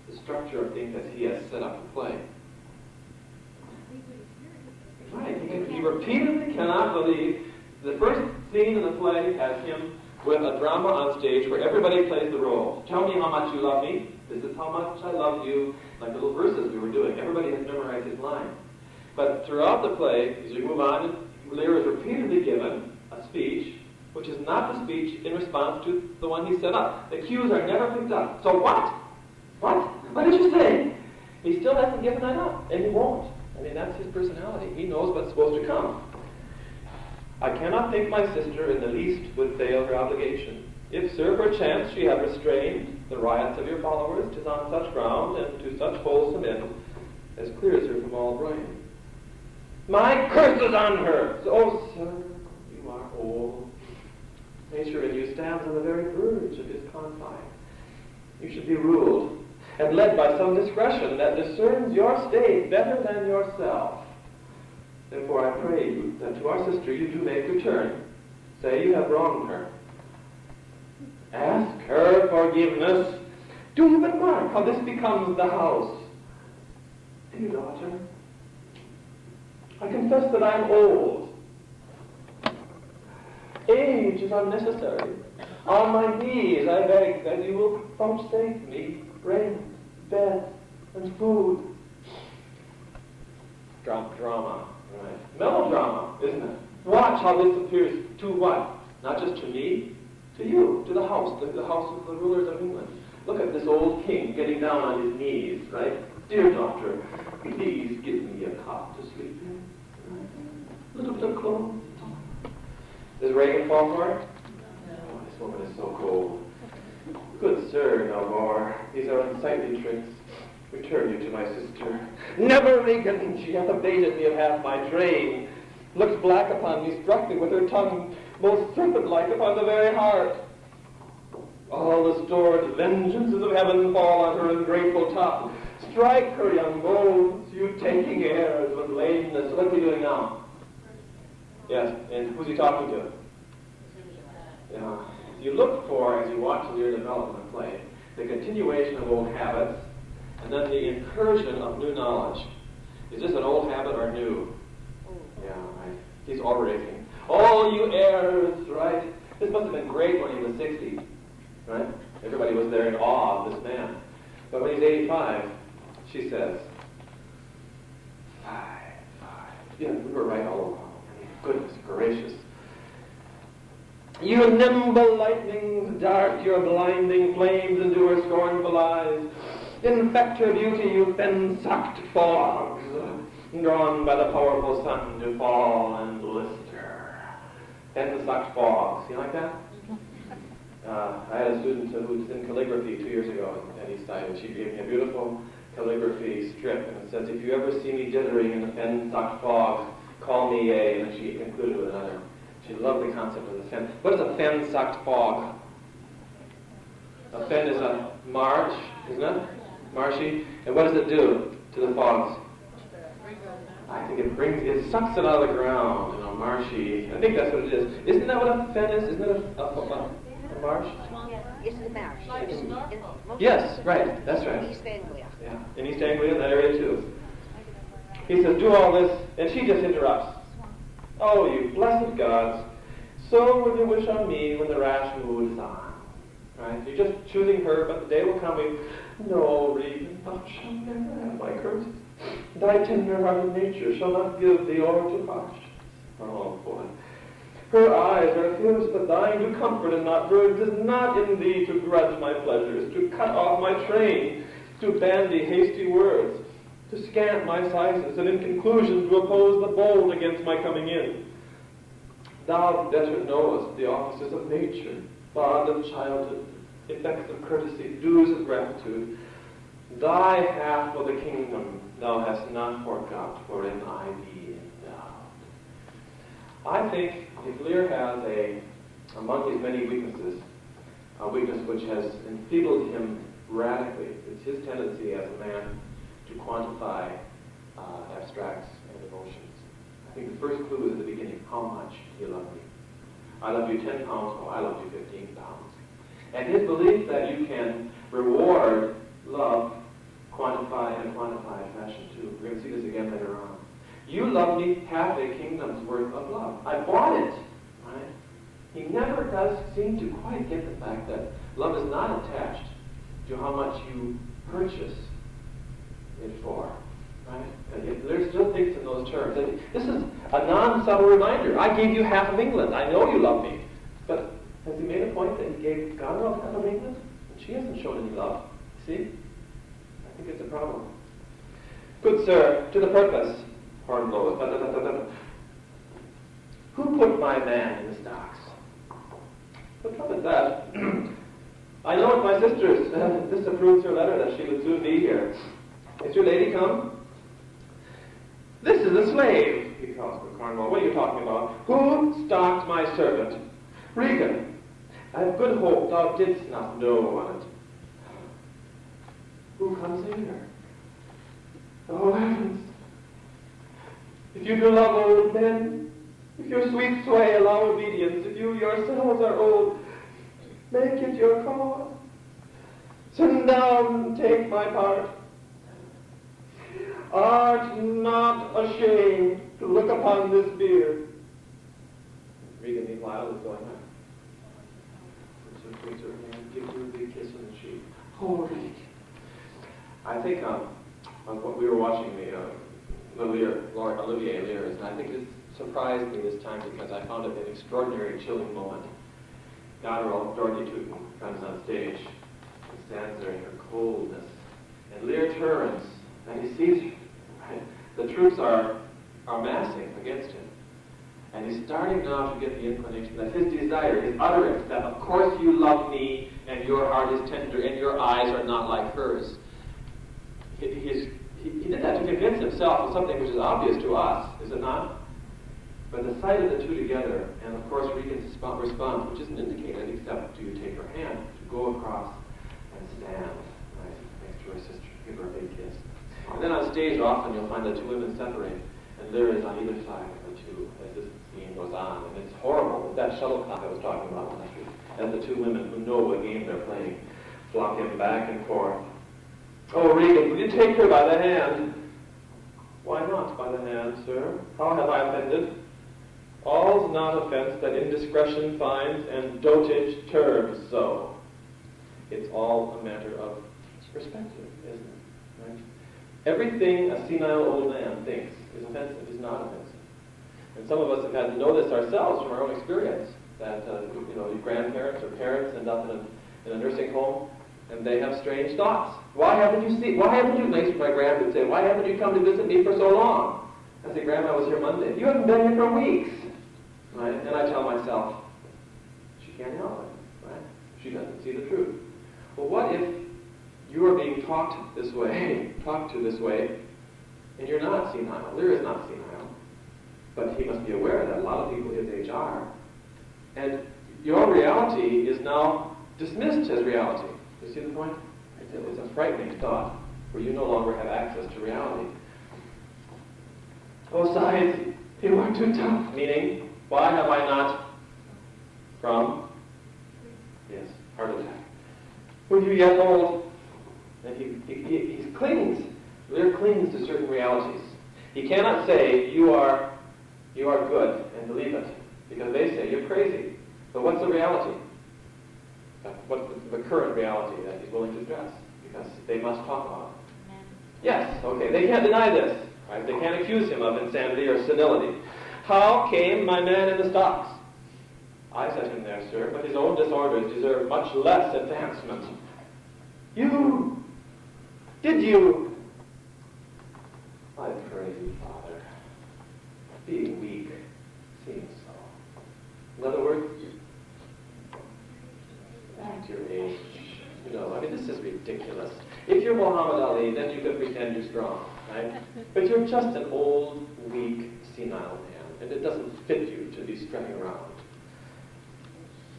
the structure of things as he has set up the play. Right, he repeatedly cannot believe. The first scene in the play has him with a drama on stage where everybody plays the role. Tell me how much you love me. This is how much I love you. Like the little verses we were doing. Everybody has memorized his line. But throughout the play, as we move on, Lear is repeatedly given a speech which is not the speech in response to the one he set up. The cues are never picked up. So what? What did you say? He still hasn't given that up, and he won't. I mean, that's his personality. He knows what's supposed to come. I cannot think my sister in the least would fail her obligation. If, sir, perchance she have restrained the riots of your followers, 'tis on such ground and to such wholesome end as clears her from all blame. My curse is on her! Oh, sir, you are old. Nature in you stands on the very verge of his confine. You should be ruled. and led by some discretion that discerns your state better than yourself. Therefore I pray you that to our sister you do make return. Say you have wronged her. Ask her forgiveness. Do you but mark how this becomes the house? Dear daughter, I confess that I am old. Age is unnecessary. On my knees I beg that you will vouchsafe me raiment, bed, and food. Drama, right? Melodrama, isn't it? Watch how this appears to what? Not just to me, to you, to the house of the rulers of England. Look at this old king getting down on his knees, right? Dear daughter, please give me a cot to sleep in. A little bit of clothes. Does Reagan fall for it? Oh, this woman is so cold. Good sir, no more. These are unsightly tricks. Return you to my sister. Never, Regan! She hath abated me of half my train. Looks black upon me, struck me with her tongue, most serpent-like upon the very heart. All the stored vengeances of heaven fall on her ungrateful top. Strike her, young bones, you taking airs with lameness. What's he doing now? Yes, and who's he talking to? Yeah. You look for, as you watch Lear develop in the play, the continuation of old habits, and then the incursion of new knowledge. Is this an old habit or new? Yeah, right. He's orating. Oh, you heirs, right? This must have been great when he was 60, right? Everybody was there in awe of this man. But when he's 85, she says, 5. Yeah, we were right all along. Goodness gracious. You nimble lightnings dart your blinding flames into her scornful eyes. Infect her beauty, you fen-sucked fogs, drawn by the powerful sun to fall and blister. Fen-sucked fogs. You like that? I had a student who was in calligraphy 2 years ago at Eastside, and she gave me a beautiful calligraphy strip, and it says, if you ever see me dithering in the fen-sucked fogs, call me a, and she concluded with another. She loved the concept of the fen. What is a fen-sucked fog? A fen is a marsh, isn't it? Marshy. And what does it do to the fogs? I think it sucks it out of the ground, marshy. I think that's what it is. Isn't that what a fen is? Isn't it a marsh? It's the marsh. Yes, right. That's right. East Anglia. Yeah, in East Anglia, in that area too. He says, do all this, and she just interrupts. Oh, you blessed gods, so will you wish on me when the rash mood is on. Right? You're just choosing her, but the day will come when, no, Regan, thou shalt never have my curses. Thy tender-hearted nature shall not give thee o'er to harsh. Oh, boy. Her eyes are fierce, but thine do comfort and not hurt. It is not in thee to grudge my pleasures, to cut off my train, to bandy hasty words, to scant my sighs, and in conclusion to oppose the bold against my coming in. Thou better knowest the offices of nature, bond of childhood, effects of courtesy, dues of gratitude. Thy half of the kingdom thou hast not forgot, wherein I be endowed. I think if Lear has among his many weaknesses, a weakness which has enfeebled him radically, it's his tendency as a man to quantify abstracts and emotions. I think the first clue is at the beginning. How much do you love me? I love you 10 pounds. Oh, I love you 15 pounds. And his belief that you can reward love, quantify in a quantified fashion too. We're going to see this again later on. You love me half a kingdom's worth of love. I bought it. Right? He never does seem to quite get the fact that love is not attached to how much you purchase it for, right? And Lear still thinks in those terms. And this is a non-subtle reminder. I gave you half of England. I know you love me. But has he made a point that he gave Goneril half of England? And she hasn't shown any love. See? I think it's a problem. Good sir, to the purpose. Horn blows. Who put my man in the stocks? What's up with that? I know it's my sister's. This approves her letter that she would soon be here. Is your lady come? This is a slave, he calls for Cornwall. What are you talking about? Who stocked my servant? Regan, I have good hope thou didst not know on it. Who comes here. Oh, heavens! If you do love old men, if your sweet sway allow obedience, if you yourselves are old, make it your cause. Sit down and take my part. Art not ashamed to look upon this beard. Regan, meanwhile, is going on. So takes her hand, gives her a big kiss on the cheek. Oh, Regan. I think what we were watching the Lear, Olivier Lear's, and I think it surprised me this time because I found it an extraordinary, chilling moment. Dorothy Tootin comes on stage and stands there in her coldness, and Lear turns and he sees her. Right? The troops are massing against him, and he's starting now to get the inclination that his desire, his utterance, that of course you love me, and your heart is tender, and your eyes are not like hers. He did that to convince himself of something which is obvious to us, is it not? But the sight of the two together, and of course Regan's response, which isn't indicated except to take her hand, to go across and stand right next to her sister, give her a big kiss. And then on stage often you'll find the two women separate, and Lear is on either side of the two as this scene goes on. And it's horrible. That shuttlecock I was talking about last week, as the two women who know what game they're playing flop him back and forth. Oh, Regan, will you take her by the hand? Why not by the hand, sir? How have I offended? All's not offense that indiscretion finds and dotage terms so. It's all a matter of perspective, isn't it? Right? Everything a senile old man thinks is offensive is not offensive. And some of us have had to know this ourselves from our own experience, that your grandparents or parents end up in a nursing home, and they have strange thoughts. Why haven't you, my grandma would say, why haven't you come to visit me for so long? I say, Grandma was here Monday. You haven't been here for weeks. Right? And I tell myself, she can't help it, right? She doesn't see the truth. Well, what if you are being talked to this way, and you're not senile? Lear is not senile, but he must be aware that a lot of people his age are. And your reality is now dismissed as reality. You see the point? It's a frightening thought, where you no longer have access to reality. Oh, sides, you are too tough. Meaning, why have I not from? Yes, heart attack. Will you yet hold? And he clings. Lear clings to certain realities. He cannot say, you are good, and believe it, because they say you're crazy. But what's the reality? What's the current reality that he's willing to address? Because they must talk about it. Yes, okay, they can't deny this. Right? They can't accuse him of insanity or senility. How came my man in the stocks? I set him there, sir, but his own disorders deserve much less advancement. You! Did you? I pray you, Father, being weak seems so. In other words, back to your age. This is ridiculous. If you're Muhammad Ali, then you could pretend you're strong, right? But you're just an old, weak, senile man, and it doesn't fit you to be strutting around.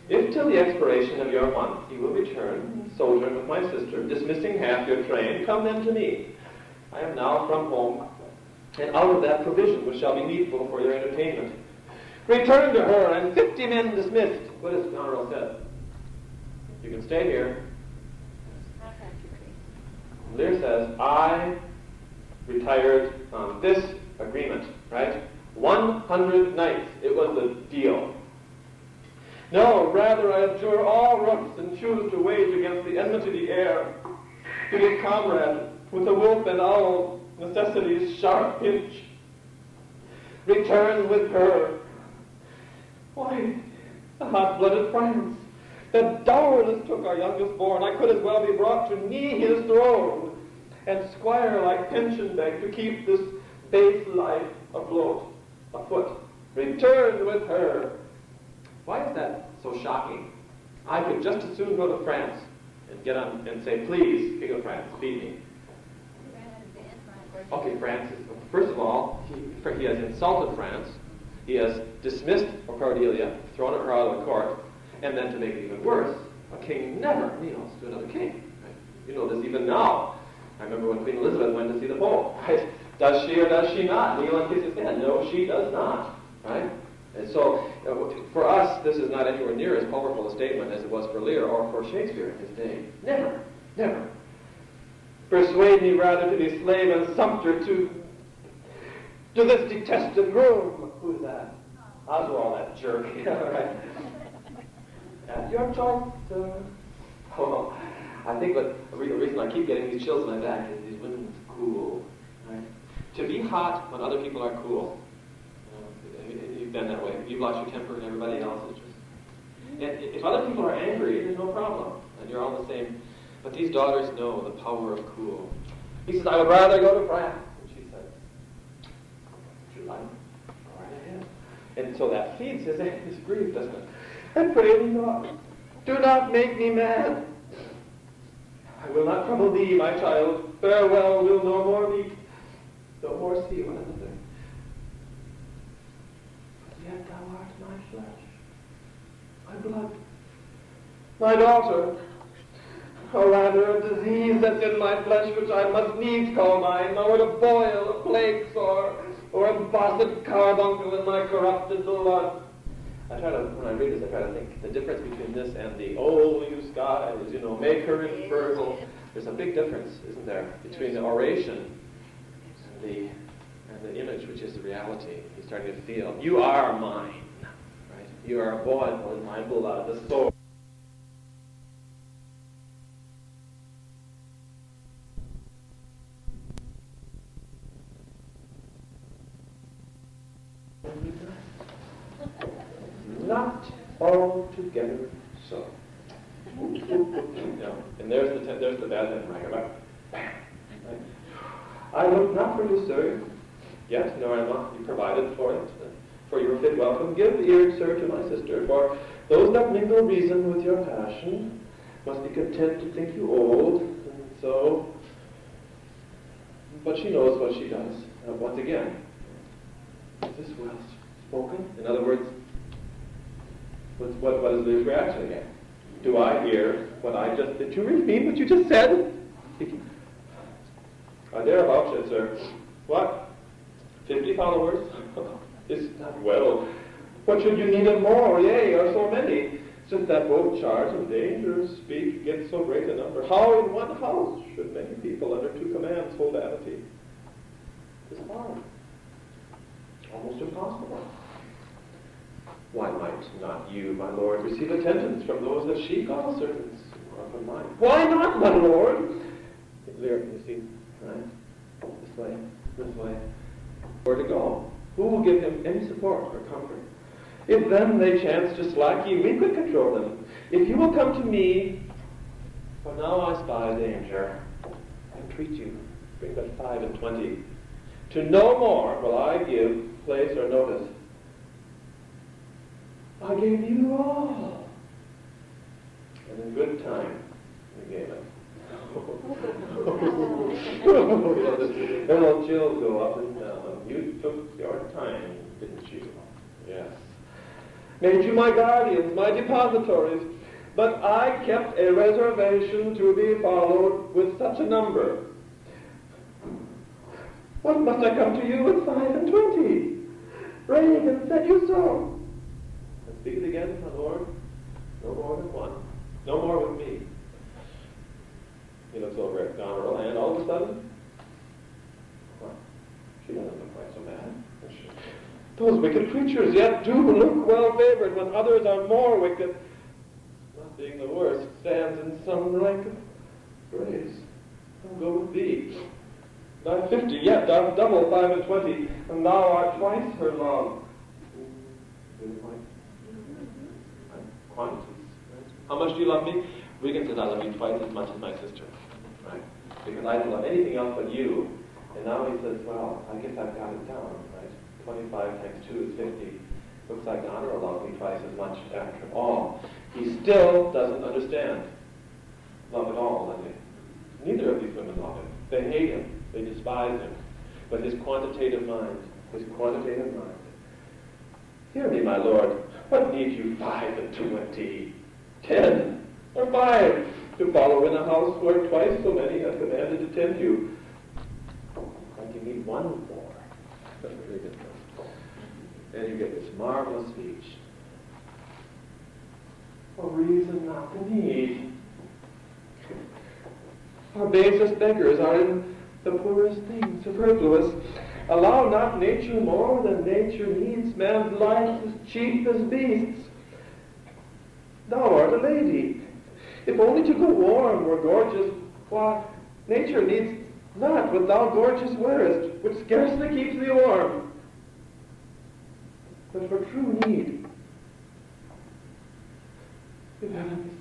If till the expiration of your month you will return, sojourn with my sister, dismissing half your train, come then to me. I am now from home, and out of that provision which shall be needful for your entertainment. Return to her, and 50 men dismissed. What has Goneril said? You can stay here. Lear says, I retired on this agreement, right? 100 nights. It was the deal. No, rather I abjure all roofs and choose to wage against the enmity of the air, to be comrade with the wolf and owl, necessity's sharp pinch. Return with her. Why, the hot-blooded France, that dowerless took our youngest born, I could as well be brought to knee his throne, and squire like pension beg to keep this base life afloat, afoot. Return with her. Why is that so shocking? I could just as soon go to France and get on and say, please, King of France, feed me. Okay, France, first of all, he has insulted France. He has dismissed Cordelia, thrown her out of the court, and then to make it even worse, a king never kneels to another king. Right? You know this even now. I remember when Queen Elizabeth went to see the Pope, right? Does she or does she not kneel and kiss his hand? No, she does not, right? And so, for us, this is not anywhere near as powerful a statement as it was for Lear or for Shakespeare in his day. Never, never. Persuade me rather to be slave and sumpter to this detested groom. Who's that? Oswald, that jerk. Yeah, right. At your choice, sir. Oh, I think the reason I keep getting these chills in my back is these women's cool. Right? To be hot when other people are cool. You've been that way. You've lost your temper and everybody else is just... And if other people are angry, there's no problem. And you're all the same. But these daughters know the power of cool. He says, I would rather go to France. And she says, would you like? Go right ahead. And so that feeds his grief, doesn't it? And pray thee not. Do not make me mad. I will not trouble thee, my child. Farewell, we'll no more meet. No more see one another. But yet thou art my flesh, my blood, my daughter. Or rather a disease that's in my flesh which I must needs call mine, or a boil, a plague sore, or embossed carbuncle in my corrupted blood. When I read this, I try to think the difference between this and the "Oh, you skies, make her infertile." There's a big difference, isn't there, between the oration and the image, which is the reality. He's starting to feel, you are mine, right? You are a boil in my blood, the sword. Not altogether so. And there's the bad thing, right? I look not for you, sir. Yes, nor am I. You provided for it. For your fit welcome, give ear, sir, to my sister. For those that mingle reason with your passion must be content to think you old. And so, but she knows what she does. Once again, is this well spoken? In other words, what is Lear's reaction again? Do I hear what I just... Did you repeat what you just said? I dare about you, sir. What? 50 followers? Is not well. What should you need of more? Yea, or so many? Since that both charge and danger speak against so great a number. How in one house should many people under two commands hold amity? It's hard. Almost impossible. Why might not you, my lord, receive attendance from those that she calls servants, or from mine? Why not, my lord? There, you see, right? This way. Where to go? Who will give him any support or comfort? If then they chance to slack ye, we could control them. If you will come to me, for now I spy danger, I entreat you, bring but 5 and 20. To no more will I give place or notice. I gave you all. And in good time, we gave it. Little chills go up and down. You took your time, didn't you? Yes. Made you my guardians, my depositories, but I kept a reservation to be followed with such a number. What must I come to you with 5 and 20? Reagan said you so. And speak it again, my lord. No more than one. No more with me. He looks over at Goneril, and all of a sudden, well, she doesn't look quite so bad. Those wicked creatures yet do look well favored when others are more wicked. Not being the worst, stands in some rank of grace. I'll go with thee. Not 50 yet, doth double 5 and 20, and thou art twice her long. Quantities. How much do you love me? Regan says I love you twice as much as my sister. Right? Because I don't love anything else but you. And now he says, well, I guess I've got it down, right? 25 times 2 is 50. Looks like Honor loves me twice as much after all. He still doesn't understand love at all, does he? Neither of these women love him. They hate him. They despise him. But his quantitative mind. Hear me, my lord. What need you 5 and 20? 10 or 5? to follow in a house where twice so many have commanded to tend you. And you need one more. And you get this marvelous speech. For reason not the need. Our basest beggars are in the poorest things, superfluous. Allow not nature more than nature needs. Man's life is cheap as beasts. Thou art a lady. If only to go warm or gorgeous, why, nature needs not what thou gorgeous wearest, which scarcely keeps thee warm. But for true need, good heavens,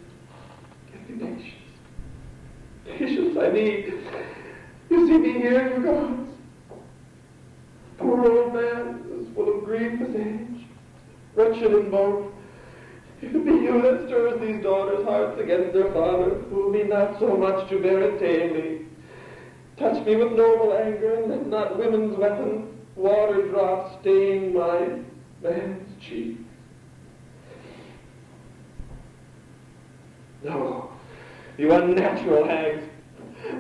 give me patience. Patience I need. You see me here, you gods. Poor old man is full of grief as age, wretched in both. If it be you that stirs these daughters' hearts against their father, fool me not so much to bear it tamely. Touch me with noble anger, and let not women's weapon, water drops, stain my man's cheek. No, you unnatural hags,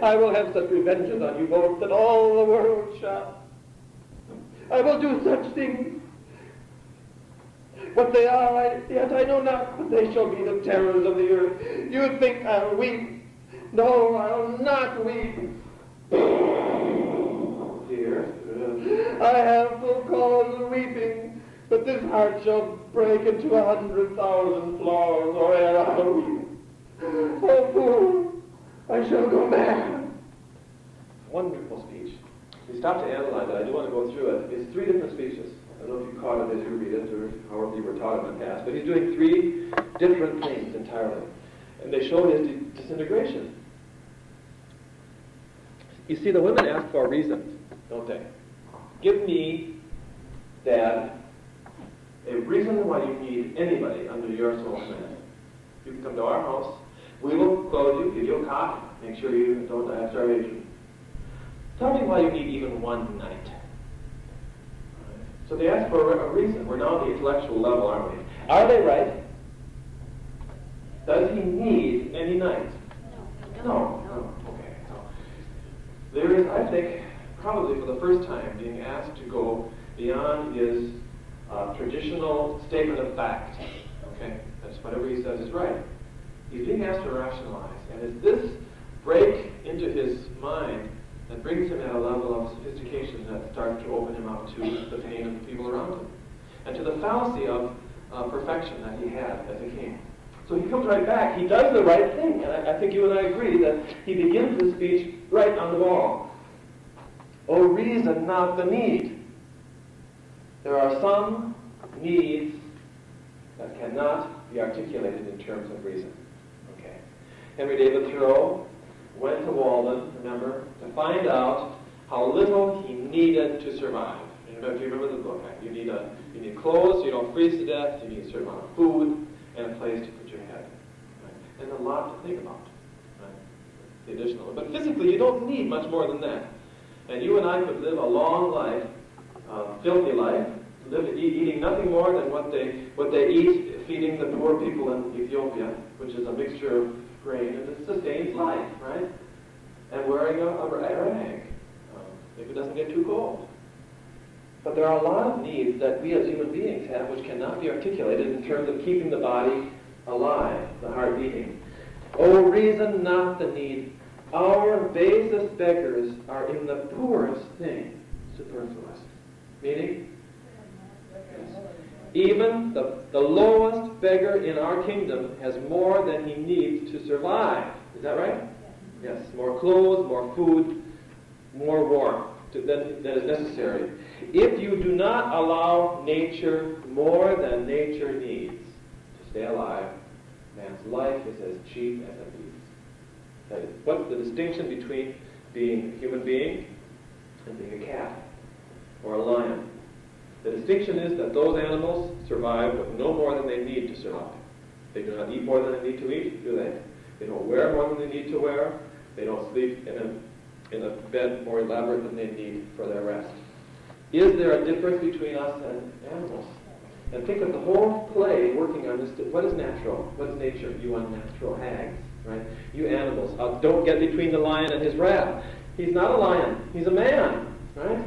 I will have such revenges on you both that all the world shall. I will do such things. What they are, yet I know not, but they shall be the terrors of the earth. You think I'll weep? No, I'll not weep. Dear, I have full cause of weeping, but this heart shall break into 100,000 flaws, or ere I weep. Oh, fool, I shall go mad. Wonderful speech. We stop to analyze it. I do want to go through it. It's 3 different speeches. I don't know if you caught it as you read it or however you were taught in the past, but he's doing 3 different things entirely. And they show his disintegration. You see, the women ask for reasons, don't they? Give me, Dad, a reason why you need anybody under your sole command. You can come to our house. We will clothe you, give you a cot, make sure you don't die of starvation. Tell me why you need even one night. So they ask for a reason. We're now at the intellectual level, aren't we? Are they right? Does he need any nights? No. Okay. So there is, I think, probably for the first time, being asked to go beyond his traditional statement of fact. Okay? That's whatever he says is right. He's being asked to rationalize. And it's this break into his mind that brings him at a level of sophistication that starts to open him up to the pain of the people around him, and to the fallacy of perfection that he had as a king. So he comes right back. He does the right thing, and I think you and I agree that he begins his speech right on the ball. Oh, reason not the need. There are some needs that cannot be articulated in terms of reason. Okay. Henry David Thoreau went to Walden, remember, to find out how little he needed to survive. If you remember the book, right? You need clothes so you don't freeze to death, you need a certain amount of food, and a place to put your head. Right? And a lot to think about. Right? The additional. But physically, you don't need much more than that. And you and I could live a long life, filthy life, eating nothing more than what they eat, feeding the poor people in Ethiopia, which is a mixture of grain, and it sustains life, right? And wearing a rag, if it doesn't get too cold. But there are a lot of needs that we as human beings have which cannot be articulated in terms of keeping the body alive, the heart beating. Oh, reason not the need. Our basest beggars are in the poorest thing, superfluous. Meaning? Yes. Even the lowest beggar in our kingdom has more than he needs to survive. Is that right? Yes. More clothes, more food, more warmth than is necessary. If you do not allow nature more than nature needs to stay alive, man's life is as cheap as a beast. That is, what's the distinction between being a human being and being a cat or a lion? The distinction is that those animals survive with no more than they need to survive. They do not eat more than they need to eat, do they? They don't wear more than they need to wear. They don't sleep in a bed more elaborate than they need for their rest. Is there a difference between us and animals? And think of the whole play working on this. What is natural? What is nature? You unnatural hags. right? You animals, don't get between the lion and his wrath. He's not a lion, he's a man, right?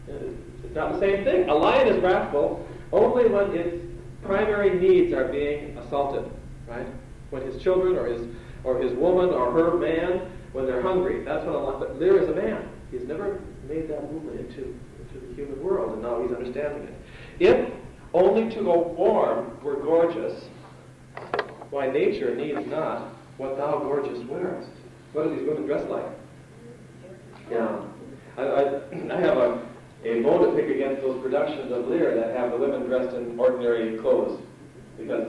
It's not the same thing. A lion is wrathful only when its primary needs are being assaulted, right? When his children or his woman or her man, when they're hungry, that's when a lion. But Lear is a man. He's never made that movement into the human world, and now he's understanding it. If only to go warm were gorgeous, why nature needs not what thou gorgeous wearest. What do these women dress like? Yeah. I have a bone to pick against those productions of Lear that have the women dressed in ordinary clothes. Because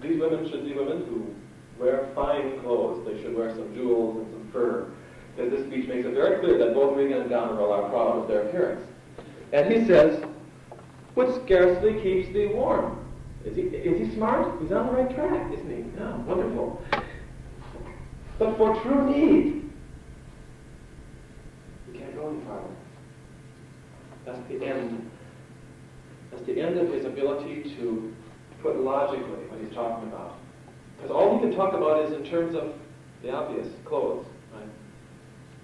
these women should be women who wear fine clothes. They should wear some jewels and some fur. Because this speech makes it very clear that both Regan and Goneril are proud of their appearance. And he says, "What scarcely keeps thee warm." Is he smart? He's on the right track, isn't he? Yeah, wonderful. But for true need, you can't go any farther. That's the end. That's the end of his ability to put logically what he's talking about. Because all he can talk about is in terms of the obvious, clothes. Right?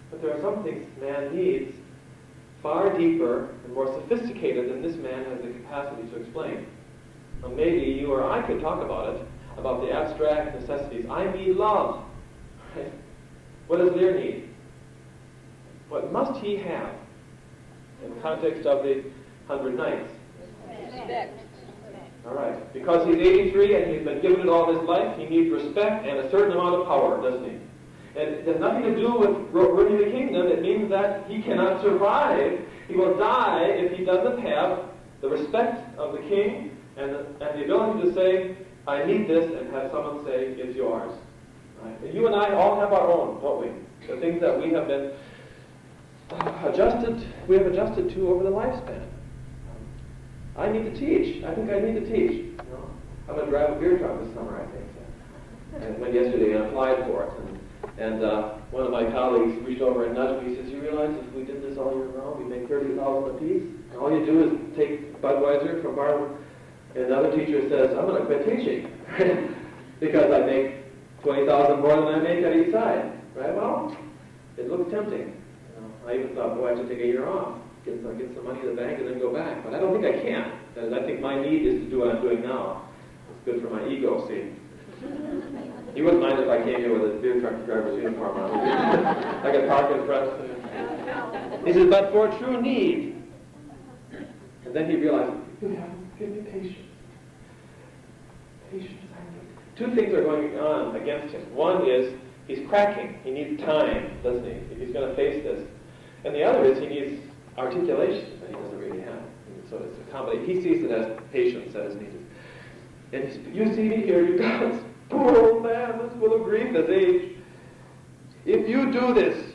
But there are some things man needs far deeper and more sophisticated than this man has the capacity to explain. Now maybe you or I could talk about it, about the abstract necessities. I need love. Right? What does Lear need? What must he have in the context of the 100 Nights? Respect. All right. Because he's 83 and he's been given it all his life, he needs respect and a certain amount of power, doesn't he? And it has nothing to do with ruling the kingdom. It means that he cannot survive. He will die if he doesn't have the respect of the king and the ability to say, "I need this," and have someone say, "It's yours." Right? And you and I all have our own, don't we? The things that we have been adjusted to over the lifespan. I need to teach. I think I need to teach. You know? I'm going to drive a beer truck this summer, I think. And went yesterday and applied for it. And one of my colleagues reached over and nudged me. He says, "You realize if we did this all year round, we make $30,000 apiece? And all you do is take Budweiser from bar." And another teacher says, "I'm going to quit teaching because I make $20,000 more than I make at Eastside." Right? Well, it looks tempting. You know, I even thought, boy, I should take a year off, get some money in the bank, and then go back. But I don't think I can, because I think my need is to do what I'm doing now. It's good for my ego, see. You wouldn't mind if I came here with a beer truck driver's uniform on. I could park in front. He says, "But for true need." And then he realized, "You have to give me patience. Patience, I need." Two things are going on against him. One is he's cracking. He needs time, doesn't he, if he's going to face this. And the other is he needs articulation that he doesn't really have. And so it's a combination. He sees it as patience that is needed. And you see me here, you guys. Poor old man that's full of grief as age. If you do this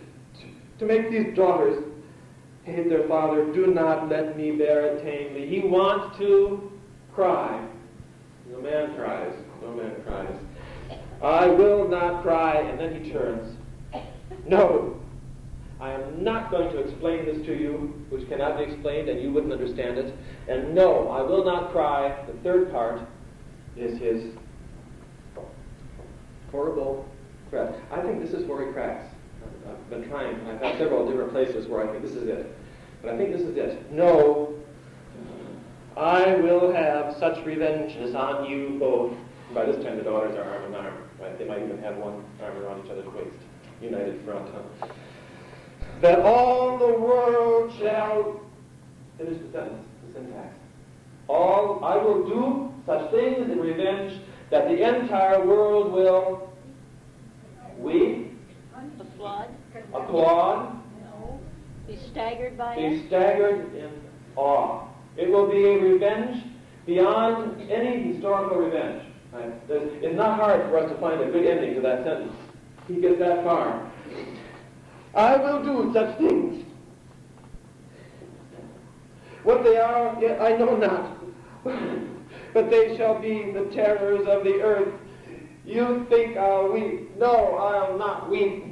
to make these daughters hate their father, do not let me bear it tamely. He wants to cry. No man cries. No man cries. I will not cry. And then he turns. No, I am not going to explain this to you, which cannot be explained and you wouldn't understand it. And no, I will not cry. The third part is his horrible threat. I think this is where he cracks. I've been trying. I've had several different places where I think this is it. But I think this is it. No, I will have such revenges on you both. And by this time the daughters are arm in arm. Right? They might even have one arm around each other's waist. United front. Huh? That all the world shall... Finish the sentence, the syntax. I will do such things in revenge that the entire world will weep, applaud, Be staggered by be it. staggered in awe. It will be a revenge beyond any historical revenge. Right? It's not hard for us to find a good ending to that sentence. He gets that far. I will do such things. What they are, yet I know not. But they shall be the terrors of the earth. You think I'll weep. No, I'll not weep.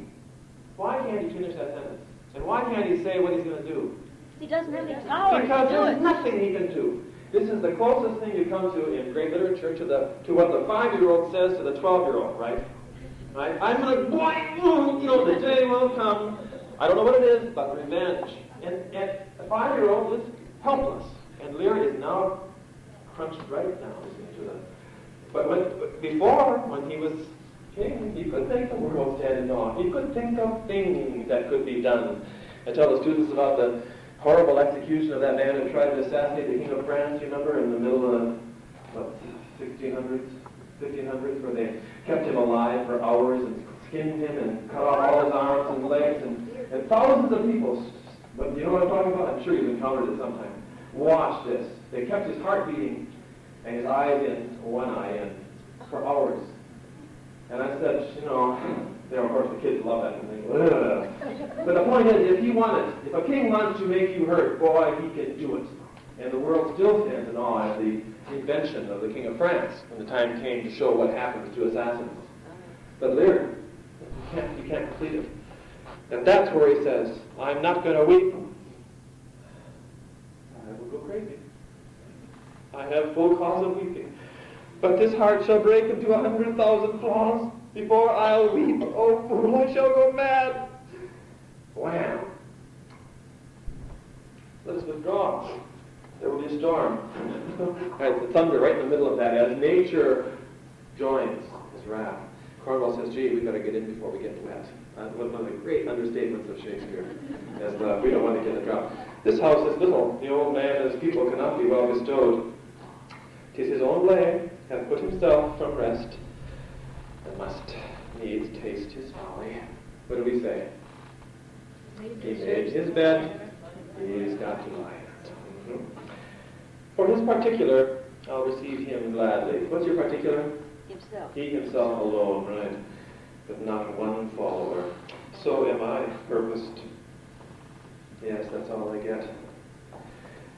Why can't he finish that sentence? And why can't he say what he's going to do? He doesn't have any power Because to do there's it. nothing he can do. This is the closest thing you come to in great literature to what the 5-year-old says to the 12-year-old, right? Right? I'm going to, the day will come. I don't know what it is, but revenge. And a 5-year-old is helpless. And Lear is now crunched right now, to the. But before, when he was king, he could make the world stand in awe. He could think of things that could be done. I tell the students about the horrible execution of that man who tried to assassinate the King of France, you remember, in the middle of the 1600s, 1500s, where they kept him alive for hours and skinned him and cut off all his arms and legs, and thousands of people, but you know what I'm talking about? I'm sure you've encountered it sometime. Watch this. They kept his heart beating and his eyes in, one eye in, for hours. And I said, of course the kids love that and they go, ugh. But the point is, if a king wants to make you hurt, boy, he can do it. And the world still stands in awe at the invention of the King of France when the time came to show what happens to assassins. But Lear, you can't complete it. And that's where he says, I'm not going to weep. I will go crazy. I have full cause of weeping. But this heart shall break into 100,000 flaws before I'll weep. Oh, fool, I shall go mad. Wham! Let us withdraw. There will be a storm. Right, the thunder right in the middle of that as nature joins his wrath. Cornwell says, gee, we've got to get in before we get wet. One of the great understatements of Shakespeare. As we don't want to get a drop. This house is little. The old man and his people cannot be well bestowed. 'Tis his own blame, hath put himself from rest, and must needs taste his folly. What do we say? He made his bed, he's got to lie in it. For his particular, I'll receive him gladly. What's your particular? Himself. He himself alone, right? But not one follower. So am I purposed. Yes, that's all I get.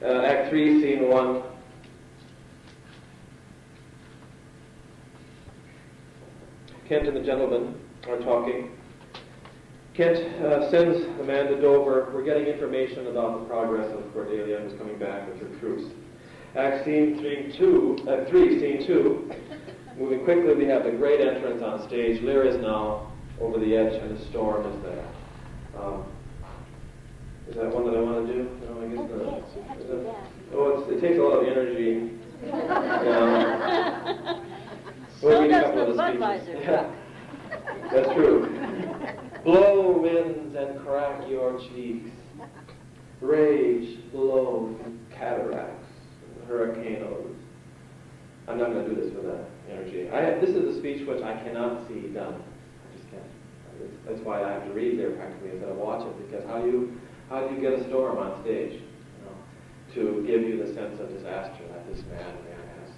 Act 3, Scene 1. Kent and the gentleman are talking. Kent sends the man to Dover. We're getting information about the progress of Cordelia, who's coming back with her troops. Act Scene 3, Scene 2. Moving quickly, we have the great entrance on stage. Lear is now over the edge, and the storm is there. Is that one that I want to do? No, I guess not. Yes, you have to do that. Oh, it takes a lot of energy. So does the Budweiser truck. That's true. Blow, winds, and crack your cheeks. Rage, blow, cataracts, hurricanes. I'm not going to do this with that energy. This is a speech which I cannot see done. I just can't. That's why I have to read there practically instead of watch it, because how do you get a storm on stage? To give you the sense of disaster that this man has.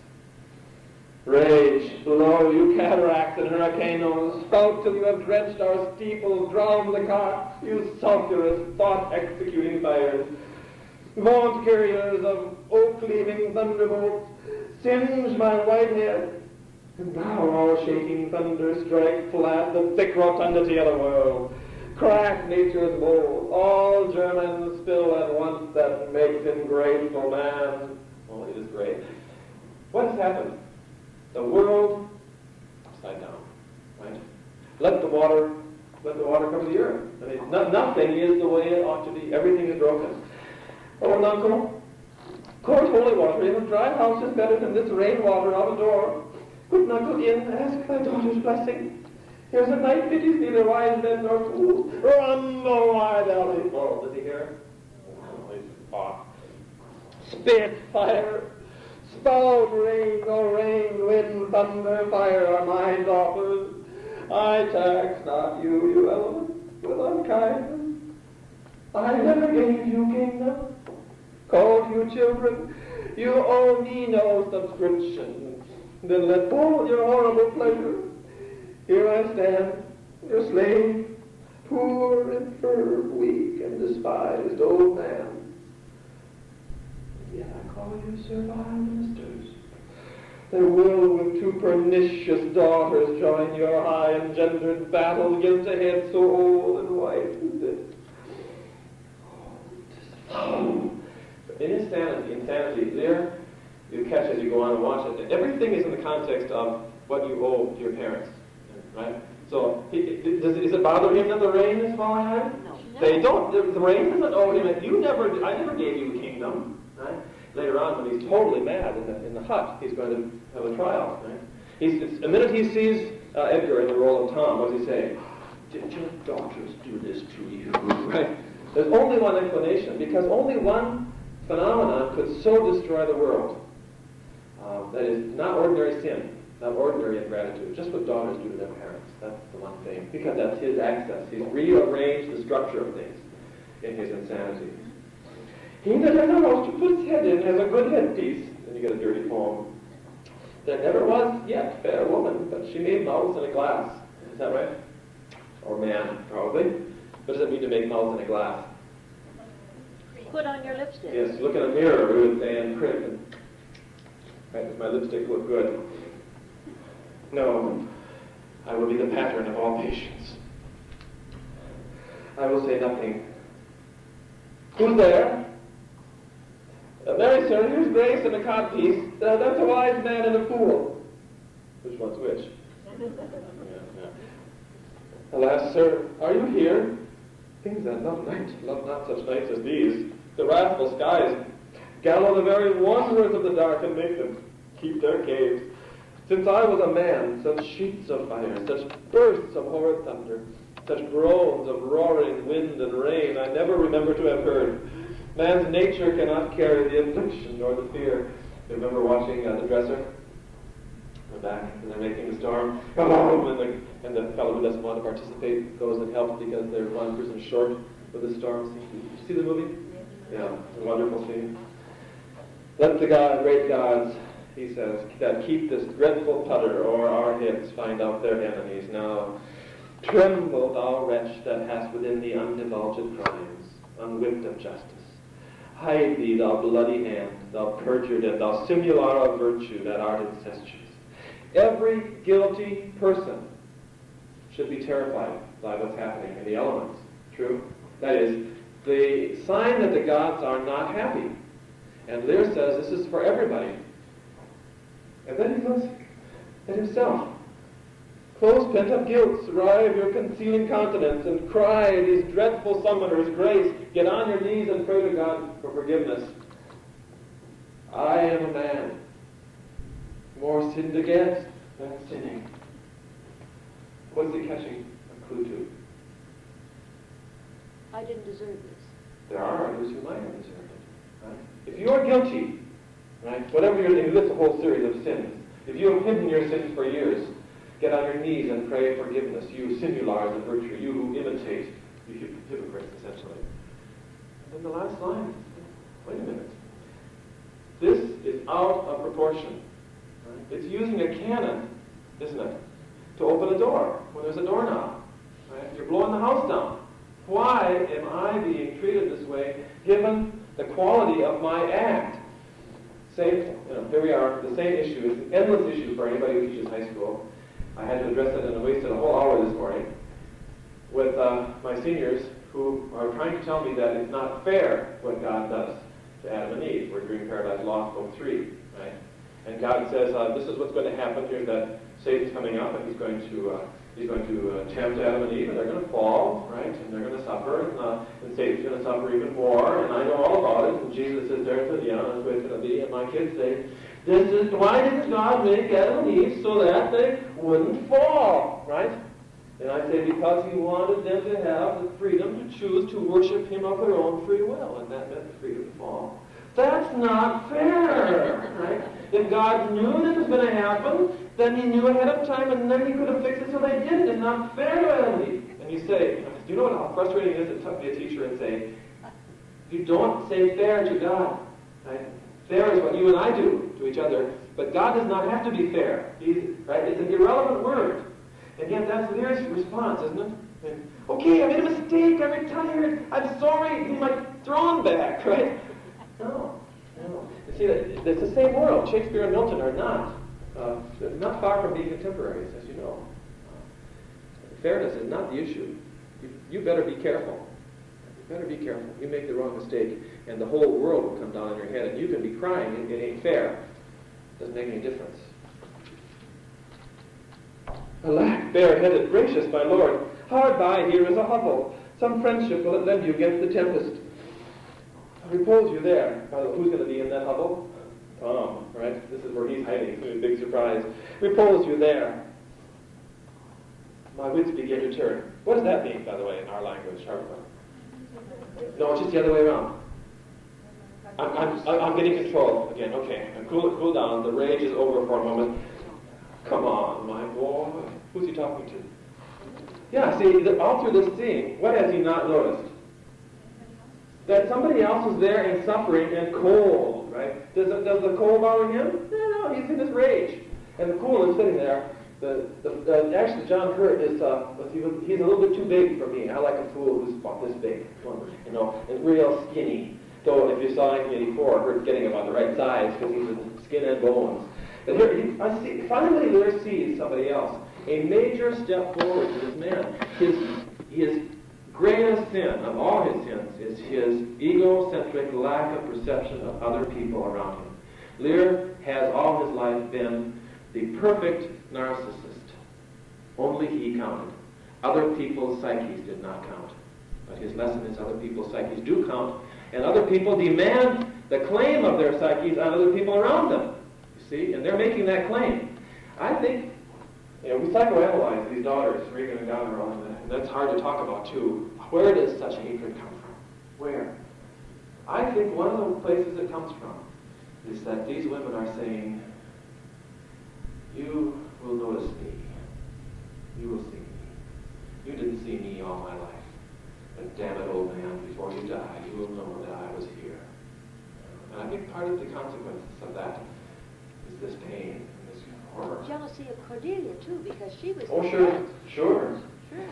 Rage, blow, you cataracts and hurricanes, spout till you have drenched our steeples, drowned the cocks, you sulphurous, thought-executing fires. Vaunt carriers of oak-cleaving thunderbolts, singe my white head, and now all shaking thunder strike flat the thick rotundity of the world. Crack nature's mold, all Germans spill at once that makes him grateful man. Oh, it is great. What has happened? The world upside down, right? Let the water cover the earth. I mean, nothing is the way it ought to be. Everything is broken. Oh, uncle, cold holy water in a dry house is better than this rainwater out of door. Good uncle, in, ask thy daughter's blessing. Here's a night pities neither wise men nor fools. Run the wide alley full. Does he hear? Oh, he's off. Spit, fire. Spout, rain, oh rain, wind, thunder, fire are mine daughters. I tax not you, you elements, with unkindness. I never gave you kingdom, called you children. You owe me no subscription. Then let fall your horrible pleasure. Here I stand, your slave, poor, infirm, weak, and despised old man. Yet I call you servile ministers. They will with two pernicious daughters join your high-engendered battle against a head so old and white as this. Oh, in insanity, Lear, you catch as you go on and watch it. Everything is in the context of what you owe to your parents, right? So, is it bother him that the rain is falling on him? No. They don't. The rain doesn't owe him. I never gave you a kingdom. Right? Later on, when he's totally mad in the hut, he's going to have a trial. Right? The minute he sees Edgar in the role of Tom, what does he say? Did your daughters do this to you? Right? There's only one explanation, because only one phenomenon could so destroy the world. That is not ordinary sin, not ordinary ingratitude, just what daughters do to their parents. That's the one thing, because that's his access. He's rearranged the structure of things in his insanity. He that has a house to put his head in has a good headpiece. Then you get a dirty poem. There never was yet fair woman, but she made mouths in a glass. Is that right? Or man, probably. What does it mean to make mouths in a glass? Put on your lipstick. Yes, look in a mirror, we would say, and prick. Right, does my lipstick look good? No, I will be the pattern of all patience. I will say nothing. Who's there? Mary, sir, here's Grace and a codpiece. That's a wise man and a fool. Which one's which? Yeah. Alas, sir, are you here? Things that love not such nights as these. The wrathful skies gallow the very wanderers of the dark and make them keep their caves. Since I was a man, such sheets of fire, such bursts of horrid thunder, such groans of roaring wind and rain, I never remember to have heard. Man's nature cannot carry the affliction nor the fear. You remember watching The Dresser? We're back, and they're making the storm. And the fellow who doesn't want to participate goes and helps because they're one person short with the storm scene. Did you see the movie? Yeah, it's a wonderful scene. Let the great gods, he says, that keep this dreadful putter o'er our heads find out their enemies. Now, tremble, thou wretch that hast within thee undivulged crimes, unwhipped of justice. Hide thee, thou bloody hand, thou perjured and thou simular of virtue that art incestuous. Every guilty person should be terrified by what's happening in the elements. True? That is, the sign that the gods are not happy. And Lear says this is for everybody. And then he looks at himself. Close pent-up guilt, rive your concealing countenance, and cry these dreadful summoners, Grace, get on your knees and pray to God for forgiveness. I am a man, more sinned against than sinning. What's he catching a clue to? I didn't deserve this. There are others who might have deserved it. Right? If you are guilty, right, whatever you're doing, that's a whole series of sins. If you have hidden your sins for years, get on your knees and pray forgiveness. You simulars of virtue, you who imitate, you hypocrites, essentially. And then the last line, wait a minute. This is out of proportion. Right? It's using a cannon, isn't it, to open a door when there's a doorknob. Right? You're blowing the house down. Why am I being treated this way, given the quality of my act? Here we are, the same issue. It's an endless issue for anybody who teaches high school. I had to address it and I wasted a whole hour this morning with my seniors who are trying to tell me that it's not fair what God does to Adam and Eve. We're doing Paradise Lost, Book 3, right? And God says, this is what's going to happen. Here's that Satan's coming up and he's going to tempt Adam and Eve, and they're going to fall, right? And they're going to suffer, and Satan's going to suffer even more, and I know all about it. And Jesus is there and says, yeah, that's the way it's going to be. And my kids say, why didn't God make Adam and Eve so that they wouldn't fall, right? And I say, because he wanted them to have the freedom to choose to worship him of their own free will, and that meant the freedom to fall. That's not fair, right? If God knew this was going to happen, then he knew ahead of time, and then he could have fixed it so they didn't. It's not fair to Adam and Eve. And you say, do you know how frustrating it is to be a teacher and say, you don't say fair to God, right? Fair is what you and I do to each other, but God does not have to be fair. Right? It's an irrelevant word. And yet that's Lear's response, isn't it? And, okay, I made a mistake, I'm retired, I'm sorry, he's my throne back, right? No. You see, it's the same world. Shakespeare and Milton are not far from being contemporaries, as you know. Fairness is not the issue. You better be careful. You better be careful. You make the wrong mistake, and the whole world will come down on your head, and you can be crying, it ain't fair. It doesn't make any difference. Alack, bareheaded, gracious my lord, hard by here is a hovel. Some friendship will it lend you against the tempest. Repose you there. By the way, who's going to be in that hovel? Tom, right? This is where he's hiding. It's going to be a big surprise. Repose you there. My wits begin to turn. What does that mean, by the way, in our language, Harper? No, it's just the other way around. I'm getting control again. Okay, cool down. The rage is over for a moment. Come on, my boy. Who's he talking to? Yeah, see, all through this scene, what has he not noticed? That somebody else is there and suffering and cold, right? Does the cold bother him? No, he's in his rage. And the cool is sitting there. Actually, John Hurt is, he's a little bit too big for me. I like a fool who's about this big, and real skinny. So if you saw 1984, Hurt's getting about the right size because he's in skin and bones. And here, finally Lear sees somebody else. A major step forward to this man. His greatest sin of all his sins is his egocentric lack of perception of other people around him. Lear has all his life been the perfect narcissist. Only he counted. Other people's psyches did not count. But his lesson is other people's psyches do count, and other people demand the claim of their psyches on other people around them. You see? And they're making that claim. I think, we psychoanalyze these daughters, Regan and Goneril, and that's hard to talk about too. Where does such hatred come from? Where? I think one of the places it comes from is that these women are saying, you will notice me. You will see me. You didn't see me all my life. And damn it, old man, before you die, you will know that I was here. And I think part of the consequences of that is this pain and this horror. Jealousy of Cordelia too, because she was. Oh, sure.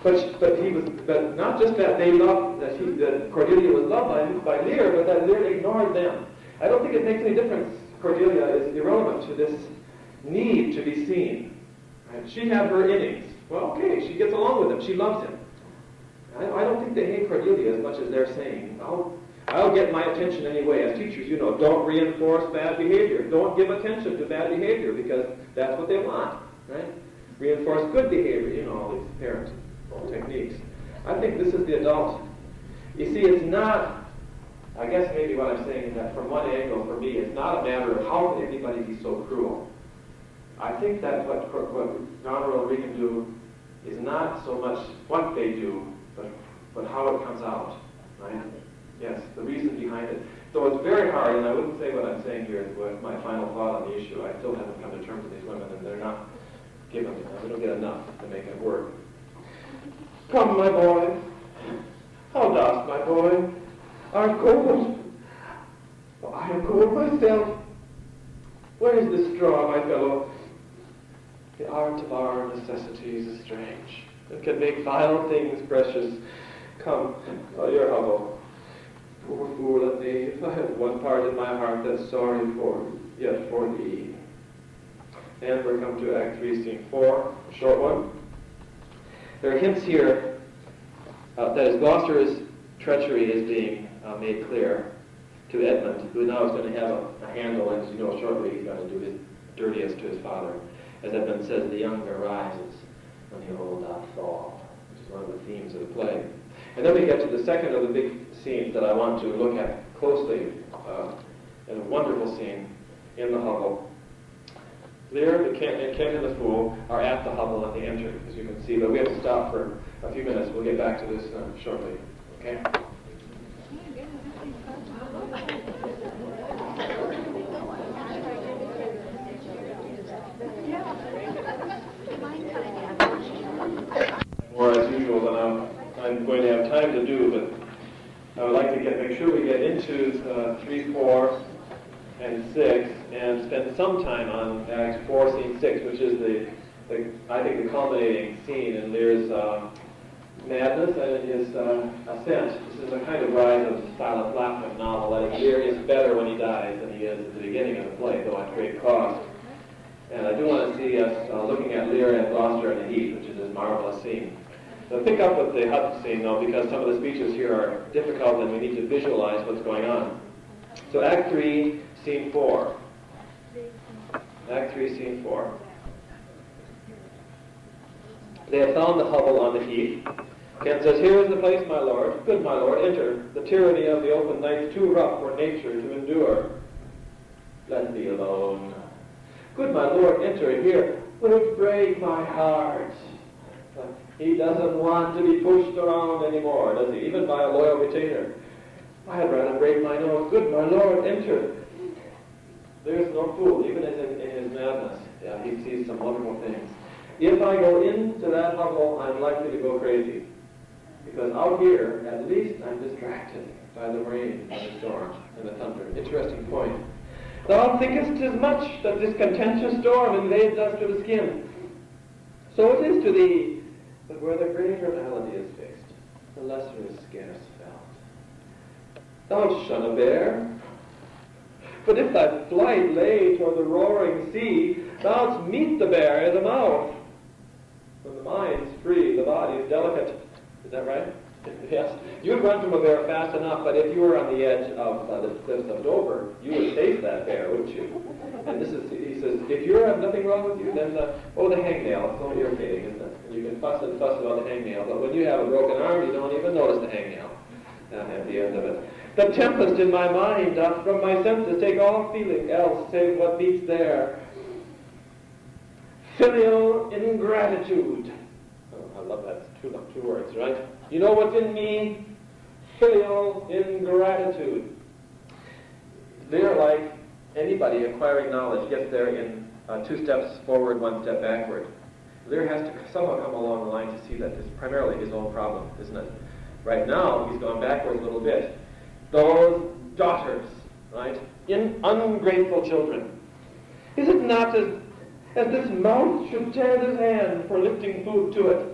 But not just that they loved that Cordelia was loved by Lear, but that Lear ignored them. I don't think it makes any difference. Cordelia is irrelevant to this need to be seen. Right? She had her innings. Well, okay, she gets along with him. She loves him. I don't think they hate Cordelia as much as they're saying, I'll get my attention anyway. As teachers, don't reinforce bad behavior. Don't give attention to bad behavior because that's what they want, right? Reinforce good behavior, all these parent techniques. I think this is the adult. You see, it's not, I guess maybe what I'm saying is that from one angle, for me, it's not a matter of how can anybody be so cruel. I think that what Goneril and Regan do is not so much what they do, but how it comes out, right? Yes, the reason behind it. So it's very hard, and I wouldn't say what I'm saying here is my final thought on the issue. I still haven't come to terms with these women, and they're not given, we don't get enough to make it work. Come, my boy. How dost, my boy? Art cold? Well, I am cold myself. Where is this straw, my fellow? The art of our necessities is strange. It can make vile things precious. Come, your hovel. Poor fool and knave, I have one part in my heart that's sorry yet for thee. And we're come to Act 3, Scene 4, a short one. There are hints here that as Gloucester's treachery is being made clear to Edmund, who now is going to have a handle, and as you know, shortly he's going to do his dirtiest to his father. As Edmund says, the younger rises when the old doth fall, which is one of the themes of the play. And then we get to the second of the big scenes that I want to look at closely, in a wonderful scene in the hovel. Lear, the King and the Fool are at the hovel and they enter, as you can see, but we have to stop for a few minutes. We'll get back to this shortly. Okay? More as usual than I'm going to have time to do, but I would like to make sure we get into 3, 4, and 6, and spend some time on Act 4, Scene 6, which is I think the culminating scene in Lear's madness and in his ascent. This is a kind of rise of the Silent Laughter novel. That is, Lear is better when he dies than he is at the beginning of the play, though at great cost. And I do want to see us looking at Lear and Gloucester in the heat, which is this marvelous scene. So pick up with the hut scene, though, because some of the speeches here are difficult and we need to visualize what's going on. So Act 3, Scene 4. Act 3, Scene 4. They have found the hovel on the heath. Kent says, "Here is the place, my lord. Good, my lord, enter. The tyranny of the open night's too rough for nature to endure. Let me alone. Good, my lord, enter here. Will break my heart." He doesn't want to be pushed around anymore, does he? Even by a loyal retainer. "I'd rather break my nose. Good, my lord, enter." There's no fool, even in his madness. Yeah, he sees some wonderful things. If I go into that hovel, I'm likely to go crazy. Because out here, at least I'm distracted by the rain, and the storm, and the thunder. Interesting point. "Thou thinkest 'tis much that this contentious storm invades us to the skin. So it is to thee, but where the greater malady is fixed, the lesser is scarce felt. Thou shun a bear, but if thy flight lay toward the roaring sea, thou'dst meet the bear at the mouth. When the mind's free, the body's delicate." Is that right? Yes. You'd run from a bear fast enough, but if you were on the edge of the cliffs of Dover, you would face that bear, wouldn't you? And he says, if you have nothing wrong with you, then the hangnail. It's so irritating, isn't it? And you can fuss and fuss about the hangnail, but when you have a broken arm, you don't even notice the hangnail at the end of it. "The tempest in my mind doth from my senses take all feeling else, save what beats there. Filial ingratitude." Oh, I love that. Two words, right? You know what's in me? Filial ingratitude. They're like anybody acquiring knowledge gets there in 2 steps forward, 1 step backward. Lear has to somehow come along the line to see that this is primarily his own problem, isn't it? Right now, he's gone backwards a little bit. Those daughters, right? Ungrateful children. Is it not as this mouth should tear this hand for lifting food to it?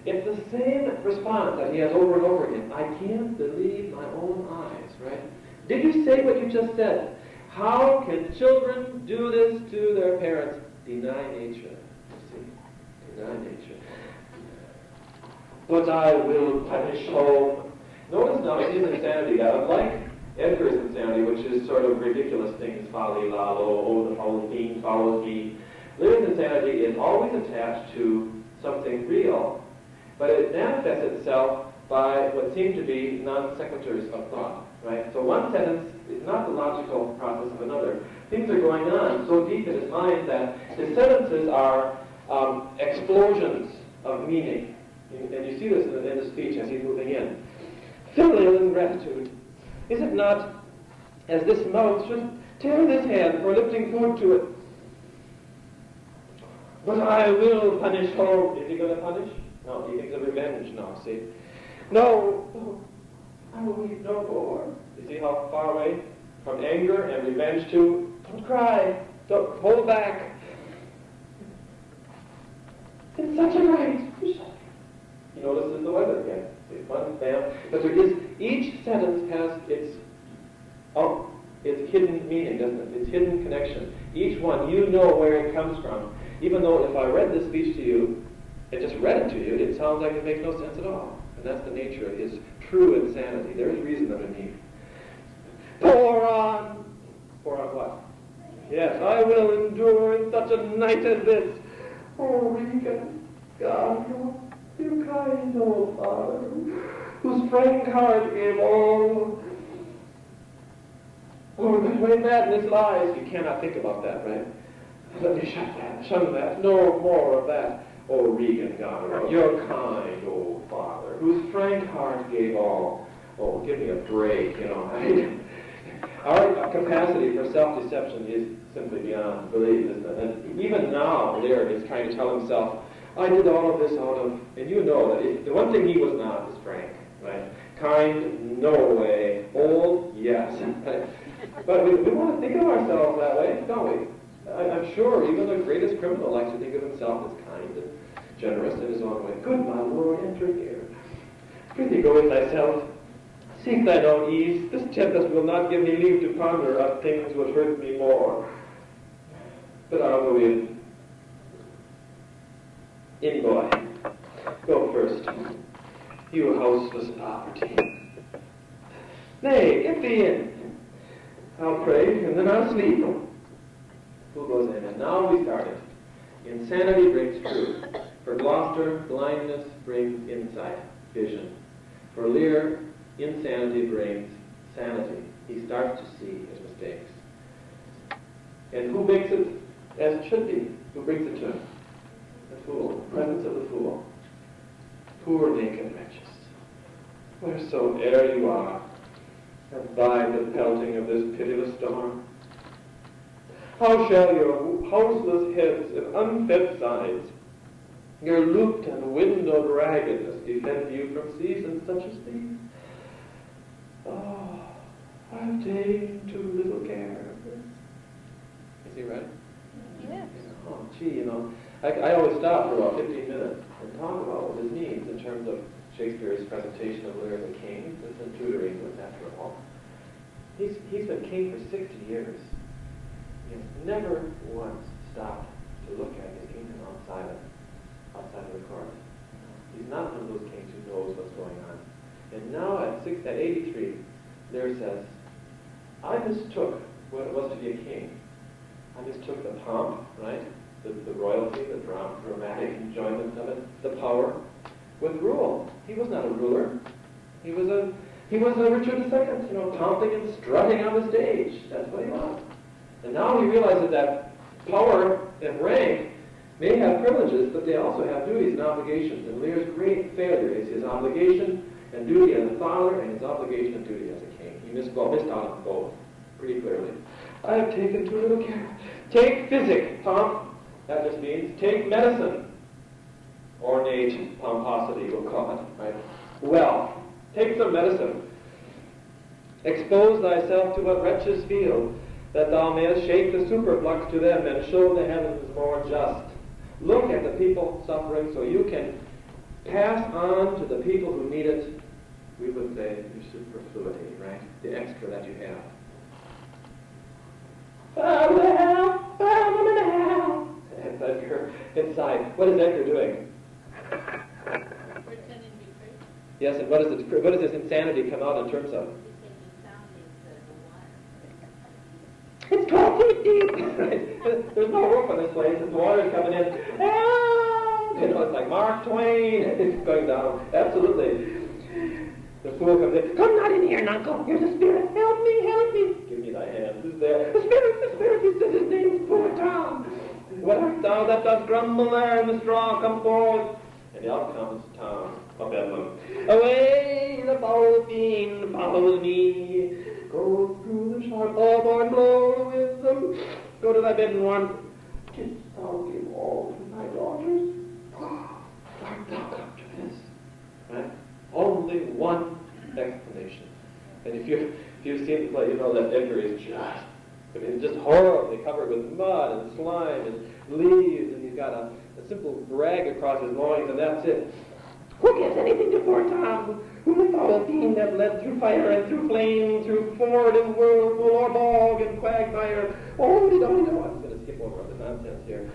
It's the same response that he has over and over again. I can't believe my own eyes, right? Did you say what you just said? How can children do this to their parents? Deny nature. You see? Deny nature. "But I will punish home." Notice now his insanity that unlike Edgar's insanity, which is sort of ridiculous things, folly, lalo, oh, the whole fiend follows me. Lear's insanity is always attached to something real, but it manifests itself by what seem to be non-sequiturs of thought, right? So one sentence is not the logical process of another. Things are going on so deep in his mind that his sentences are explosions of meaning. And you see this in the speech as he's moving in. "Filial ingratitude. Is it not as this mouth should tear this hand for lifting food to it? But I will punish home." Is he going to punish? No, he thinks of revenge now, see? "No, I will weep no more." You see how far away from anger and revenge to, "Don't cry, don't hold back. It's such a right." He notices the weather again. See, one bam. But there is, each sentence has its hidden meaning, doesn't it? Its hidden connection. Each one, you know where it comes from. Even though if I read this speech to you, and just read it to you, it sounds like it makes no sense at all. And that's the nature of his true insanity. There is reason underneath. "Pour on." Pour on what? "Yes, I will endure in such a night as this. Oh, Regan, God, you kind old father, whose frank heart gave all. Oh, where madness lies." You cannot think about that, right? Let me shun that. No more of that. "Oh, Regan Goneril, your kind old father, whose frank heart gave all." Oh, give me a break, you know. Our capacity for self-deception is simply beyond belief, isn't it? And even now, Lear is trying to tell himself, I did all of this out of, and you know that the one thing he was not is frank, right? Kind, no way. Old, yes. But we want to think of ourselves that way, don't we? I'm sure even the greatest criminal likes to think of himself as kind and generous in his own way. "Good my lord, enter here. Prithee go with thyself. Seek thine own ease. This tempest will not give me leave to ponder on things which hurt me more. But I'll go in. In, boy. Go first. You houseless poverty. Nay, get thee in. I'll pray, and then I'll sleep." Who goes in? And now we started. Insanity breaks through. For Gloucester, blindness brings insight, vision. For Lear, insanity brings sanity. He starts to see his mistakes. And who makes it as it should be? Who brings it to him? The fool, the presence of the fool. Poor naked wretches, wheresoe'er you are, abide the pelting of this pitiless storm. How shall your houseless heads and unfed sides, your looped and windowed raggedness defend you from seasons such as these? Oh, I've taken too little care of this. Is he right? Yes. Oh, gee, I always stop for about 15 minutes and talk about what this means in terms of Shakespeare's presentation of Lear the King. It's in Tudor England, after all. He's been king for 60 years. He has never once stopped to look at his kingdom outside of the court. He's not one of those kings who knows what's going on. And now at 83, Lear says, I mistook what it was to be a king. I mistook the pomp, right? The royalty, the dramatic enjoyment of it, the power, with rule. He was not a ruler. He was a Richard II, pomping and strutting on the stage. That's what he was. And now he realizes that power and rank may have privileges, but they also have duties and obligations. And Lear's great failure is his obligation and duty as a father and his obligation and duty as a king. He missed out on both pretty clearly. I have taken too little care. Take physic, pomp. That just means take medicine. Ornate pomposity, we'll call it, right? Well, take some medicine. Expose thyself to what wretches feel, that thou mayest shake the superflux to them and show the heavens more just. Look at the people suffering so you can pass on to the people who need it, we would say, your superfluity, right? The extra that you have. I'm in hell! I'm in hell! That's Edgar inside. What is Edgar doing? Pretending to be crazy. Yes, and what does this insanity come out in terms of? It's 12 feet deep! Right? There's no roof on this place, and the water's coming in. Help! It's like Mark Twain. It's going down. Absolutely. The fool comes in. Come not in here, Nuncle. Here's a spirit. Help me, help me. Give me thy hand. Who's there? The spirit. He says his name's Poor Tom. What art thou that dost grumble there in the straw? Come forward. And out comes Tom of Bellevue. Away, the foul fiend follows me. Go through the sharp hawthorn, blow the wisdom. Go to thy bed and warm. Didst thou give all to thy daughters? Art thou come to this? Right? Only one explanation. And if you've seen the play, you know that Edgar is just horribly covered with mud and slime and leaves, and he's got a simple rag across his loins, and that's it. Who gives anything to poor Tom, whom the foul fiend have led through fire and through flame, through ford and whirlpool or bog and quagmire? Oh, we don't know. I'm going to skip over the nonsense here.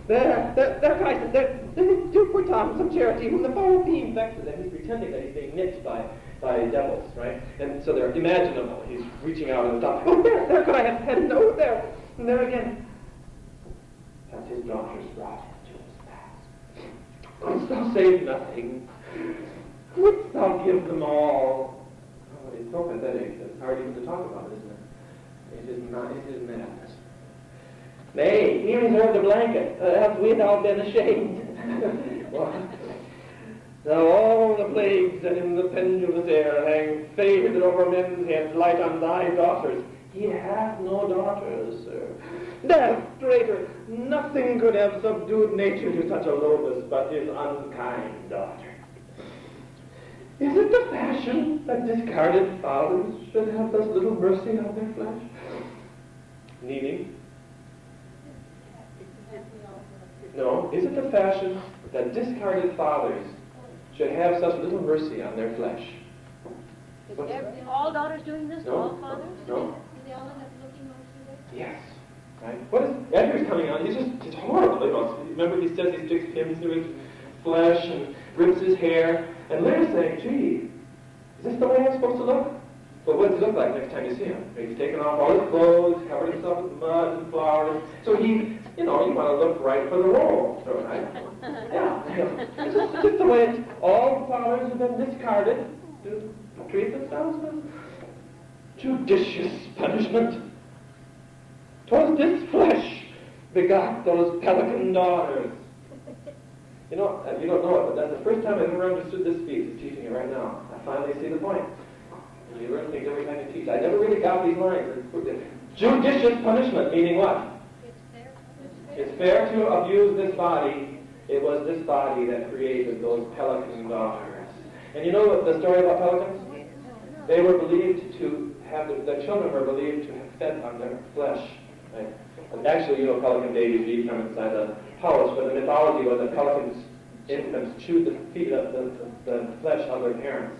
There, Christ, do poor Tom some charity, whom the foul fiend vexes, and he's pretending that he's being nipped by devils, right? And so they're imaginable. He's reaching out and stopping. Oh, there could I have had no, there, and there again. Has his daughters brought him to his pass? Couldst thou save nothing? Wouldst thou give them all? Oh, it's so pathetic that it's hard even to talk about, isn't it? It is madness. Nay, he reserved a blanket, have we now been ashamed? What? Now all the plagues that in the pendulous air hang faded over men's heads light on thy daughters. He hath no daughters, sir. Death, traitor, nothing could have subdued nature to such a lowness but his unkind daughter. Is it the fashion that discarded fathers should have thus little mercy on their flesh? Meaning? No, is it the fashion that discarded fathers should have such little mercy on their flesh? Is all daughters doing this? No. All fathers? No. Do they all end up looking over there? Yes. Right? What is Edgar's coming on? It's horrible. Remember, he says he sticks pins through his flesh and rips his hair. And Lear's saying, gee, is this the way I'm supposed to look? But what does he look like next time you see him? He's taken off all his clothes, covered himself with mud and flowers. So he, you want to look right for the role, right? Yeah. It's just the way all the flowers have been discarded to treat themselves with judicious punishment. 'Twas this flesh begot those pelican daughters. You don't know it, but that's the first time I've ever understood this speech. It's teaching it right now. I finally see the point. And you learn things every time you teach. I never really got these lines. Judicious punishment, meaning what? It's fair to abuse this body. It was this body that created those pelican daughters. And you know what the story about pelicans? They were believed to have, the children were believed to have fed on their flesh. Right? And actually, pelican babies eat from inside the house, but the mythology was that pelicans, infants, chewed the flesh of their parents.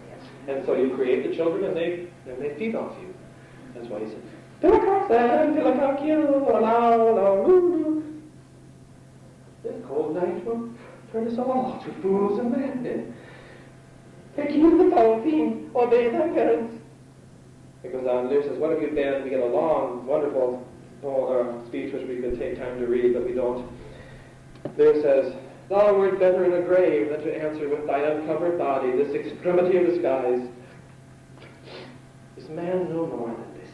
And so you create the children and they feed off you. That's why he said, this cold night will turn us all to fools and madmen. Take heed the Palatine, obey thy parents. It goes on, Lear says, what have you been? We get a long, wonderful speech which we could take time to read, but we don't. Lear says, thou wert better in a grave than to answer with thy uncovered body this extremity of the skies. Is man no more than this?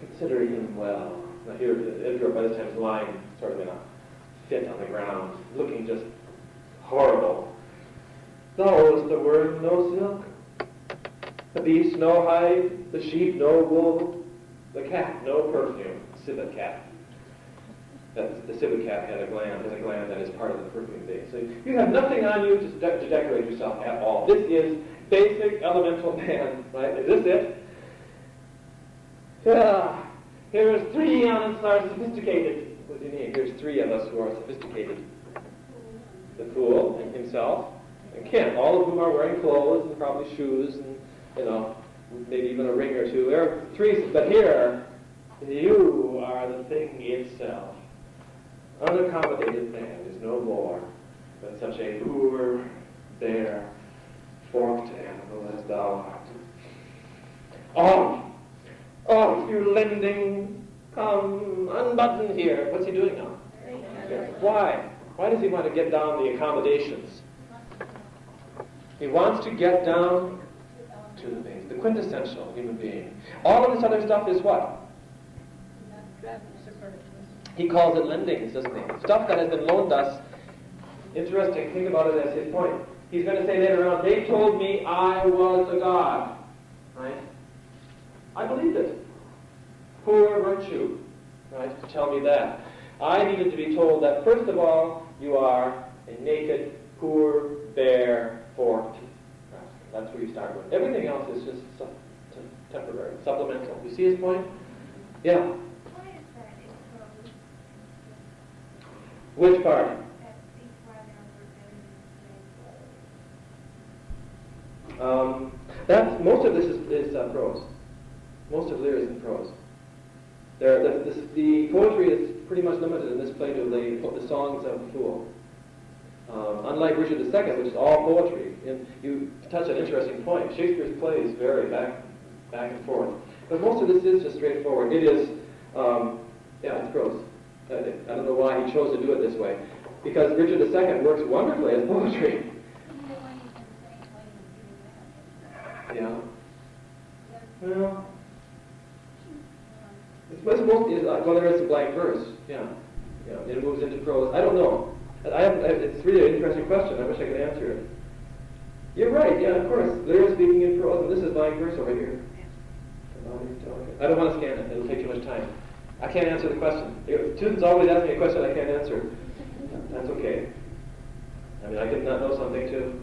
Consider him well. Now here, Edgar by this time is lying sort of in a fit on the ground, looking just horrible. Thou is the worm no silk, the beast no hide, the sheep no wool, the cat no perfume, civet cat. The civet cat has a gland that is part of the perfume base. So you have nothing on you to decorate yourself at all. This is basic elemental man, right? Is this it? Yeah. Here's three on us are sophisticated. What do you mean? Here's three of us who are sophisticated. The fool and himself, and Kent, all of whom are wearing clothes and probably shoes and, maybe even a ring or two. There are three, but here, you are the thing itself. Unaccommodated man is no more than such a poor, bare, forked animal as thou art. Off, you lending! Come, unbutton here. What's he doing now? Why? Why does he want to get down the accommodations? He wants to get down to the base, the quintessential human being. All of this other stuff is what? He calls it lendings, doesn't he? Stuff that has been loaned us. Interesting, think about it as his point. He's going to say later on, they told me I was a god. Right? I believed it. Poor virtue. Right? To tell me that. I needed to be told that, first of all, you are a naked, poor, bare, forked. That's where you start with. Everything else is just temporary, supplemental. You see his point? Yeah. Why is that in prose? Which part? That speaks right That's most of this is prose. Most of Lear is in prose. The poetry is pretty much limited in this play to the songs of the fool. Unlike Richard II, which is all poetry, and you touch an interesting point. Shakespeare's plays vary back and forth, but most of this is just straightforward. It is, it's prose. I don't know why he chose to do it this way, because Richard II works wonderfully as poetry. Yeah. Well, there is a blank verse. Yeah. It moves into prose. I don't know. It's really an interesting question. I wish I could answer it. You're right. Yeah, of course. Lear is speaking in prose, and this is blank verse over here. I don't want to scan it. It'll take too much time. I can't answer the question. Students always ask me a question I can't answer. That's okay. I mean, I could not know something too.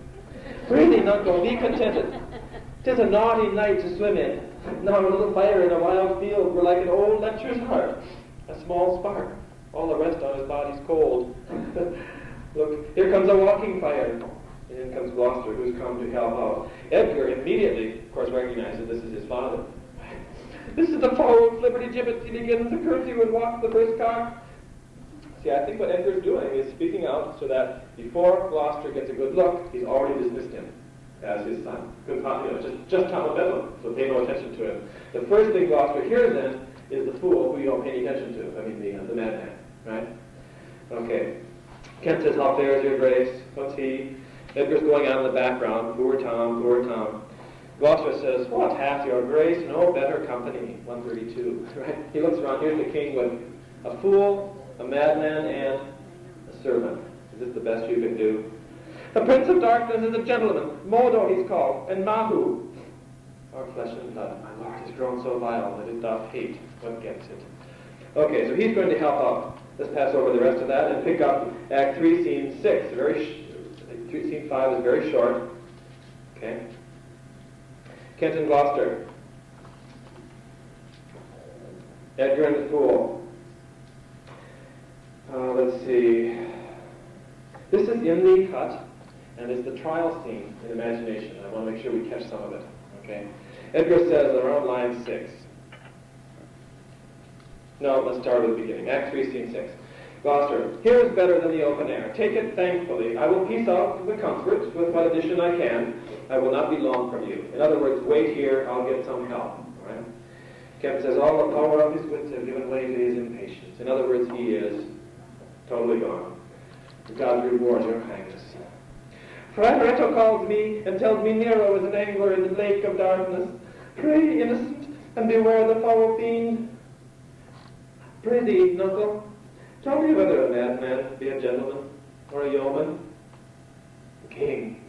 Really, Nuncle, be contented. 'Tis a naughty night to swim in. Now a little fire in a wild field were like an old lecturer's heart, a small spark. All the rest on his body's cold. Look, here comes a walking fire. And in comes Gloucester, who's come to help out. Edgar immediately, of course, recognizes this is his father. This is the foul of liberty gibbet. He begins to curfew and walk the first car. See, I think what Edgar's doing is speaking out so that before Gloucester gets a good look, he's already dismissed him. as his son. Just Tom of Bellevue, so pay no attention to him. The first thing Gloucester hears then is the fool who you don't pay any attention to. I mean, the madman, right? Okay. Kent says, how fares your grace? What's he? Edgar's going on in the background. Poor Tom, poor Tom. Gloucester says, what hath your grace? No better company. 132, right? He looks around. Here's the king with a fool, a madman, and a servant. Is this the best you can do? The Prince of Darkness is a gentleman. Modo he's called, and Mahu. Our flesh and blood. My Lord has grown so vile that it doth hate what gets it. Okay, so he's going to help out. Let's pass over the rest of that and pick up Act 3, Scene 6. Scene 5 is very short. Okay. Kent and Gloucester. Edgar and the Fool. Let's see. This is in the cut, and it's the trial scene in imagination. I want to make sure we catch some of it. Okay. Edgar says around line 6. No, let's start at the beginning. Act 3, Scene 6. Gloucester, here is better than the open air. Take it thankfully. I will piece out the comfort with what addition I can. I will not be long from you. In other words, wait here, I'll get some help. All right? Kent says, all the power of his wits have given way to his impatience. In other words, he is totally gone. God reward your highness. Frederick calls me and tells me Nero is an angler in the lake of darkness. Pray, innocent, and beware the foul fiend. Pray thee, Knuckle, tell me whether a madman be a gentleman or a yeoman. A king.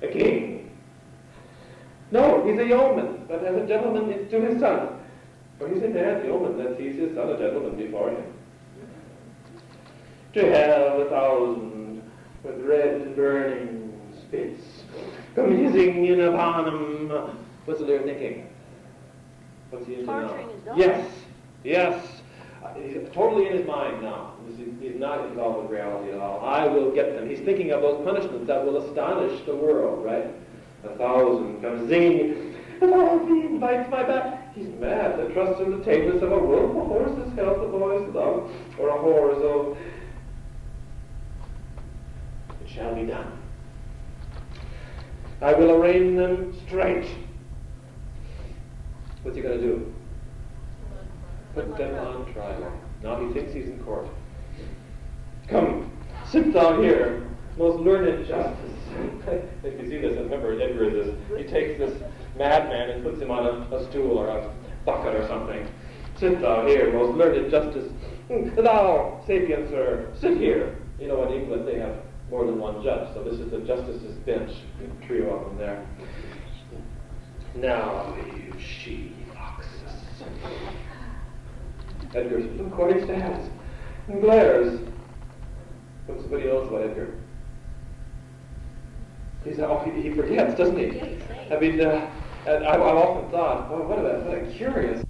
A king. No, he's a yeoman, but as a gentleman is to his son. For he's a mad yeoman that sees his son a gentleman before him. To hell 1,000 with red burning spits, come hissing in upon him. What's Lear thinking? What's he into now? Torturing his daughter. Yes, yes. He's totally in his mind now. He's not involved with reality at all. I will get them. He's thinking of those punishments that will astonish the world, right? 1,000 come zinging. The foul fiend bites my back. He's mad that trusts in the tameness of a wolf, a horse's health, a boy's love, or a whore's oath. It shall be done. I will arraign them straight. What's he going to do? Put them on trial. Now he thinks he's in court. Come, sit down here, most learned justice. If you see this, and remember Edgar is this, he takes this madman and puts him on a stool or a bucket or something. Sit thou here, most learned justice. Thou, sapient sir, sit here. You know, in England they have more than one judge, so this is the justice's bench, a trio of them there. Now, you she-foxes. Edgar's look what he stands and glares. But somebody knows about Edgar. He forgets, doesn't he? Yeah, he's saying. I mean, and I've often thought, well, what a curious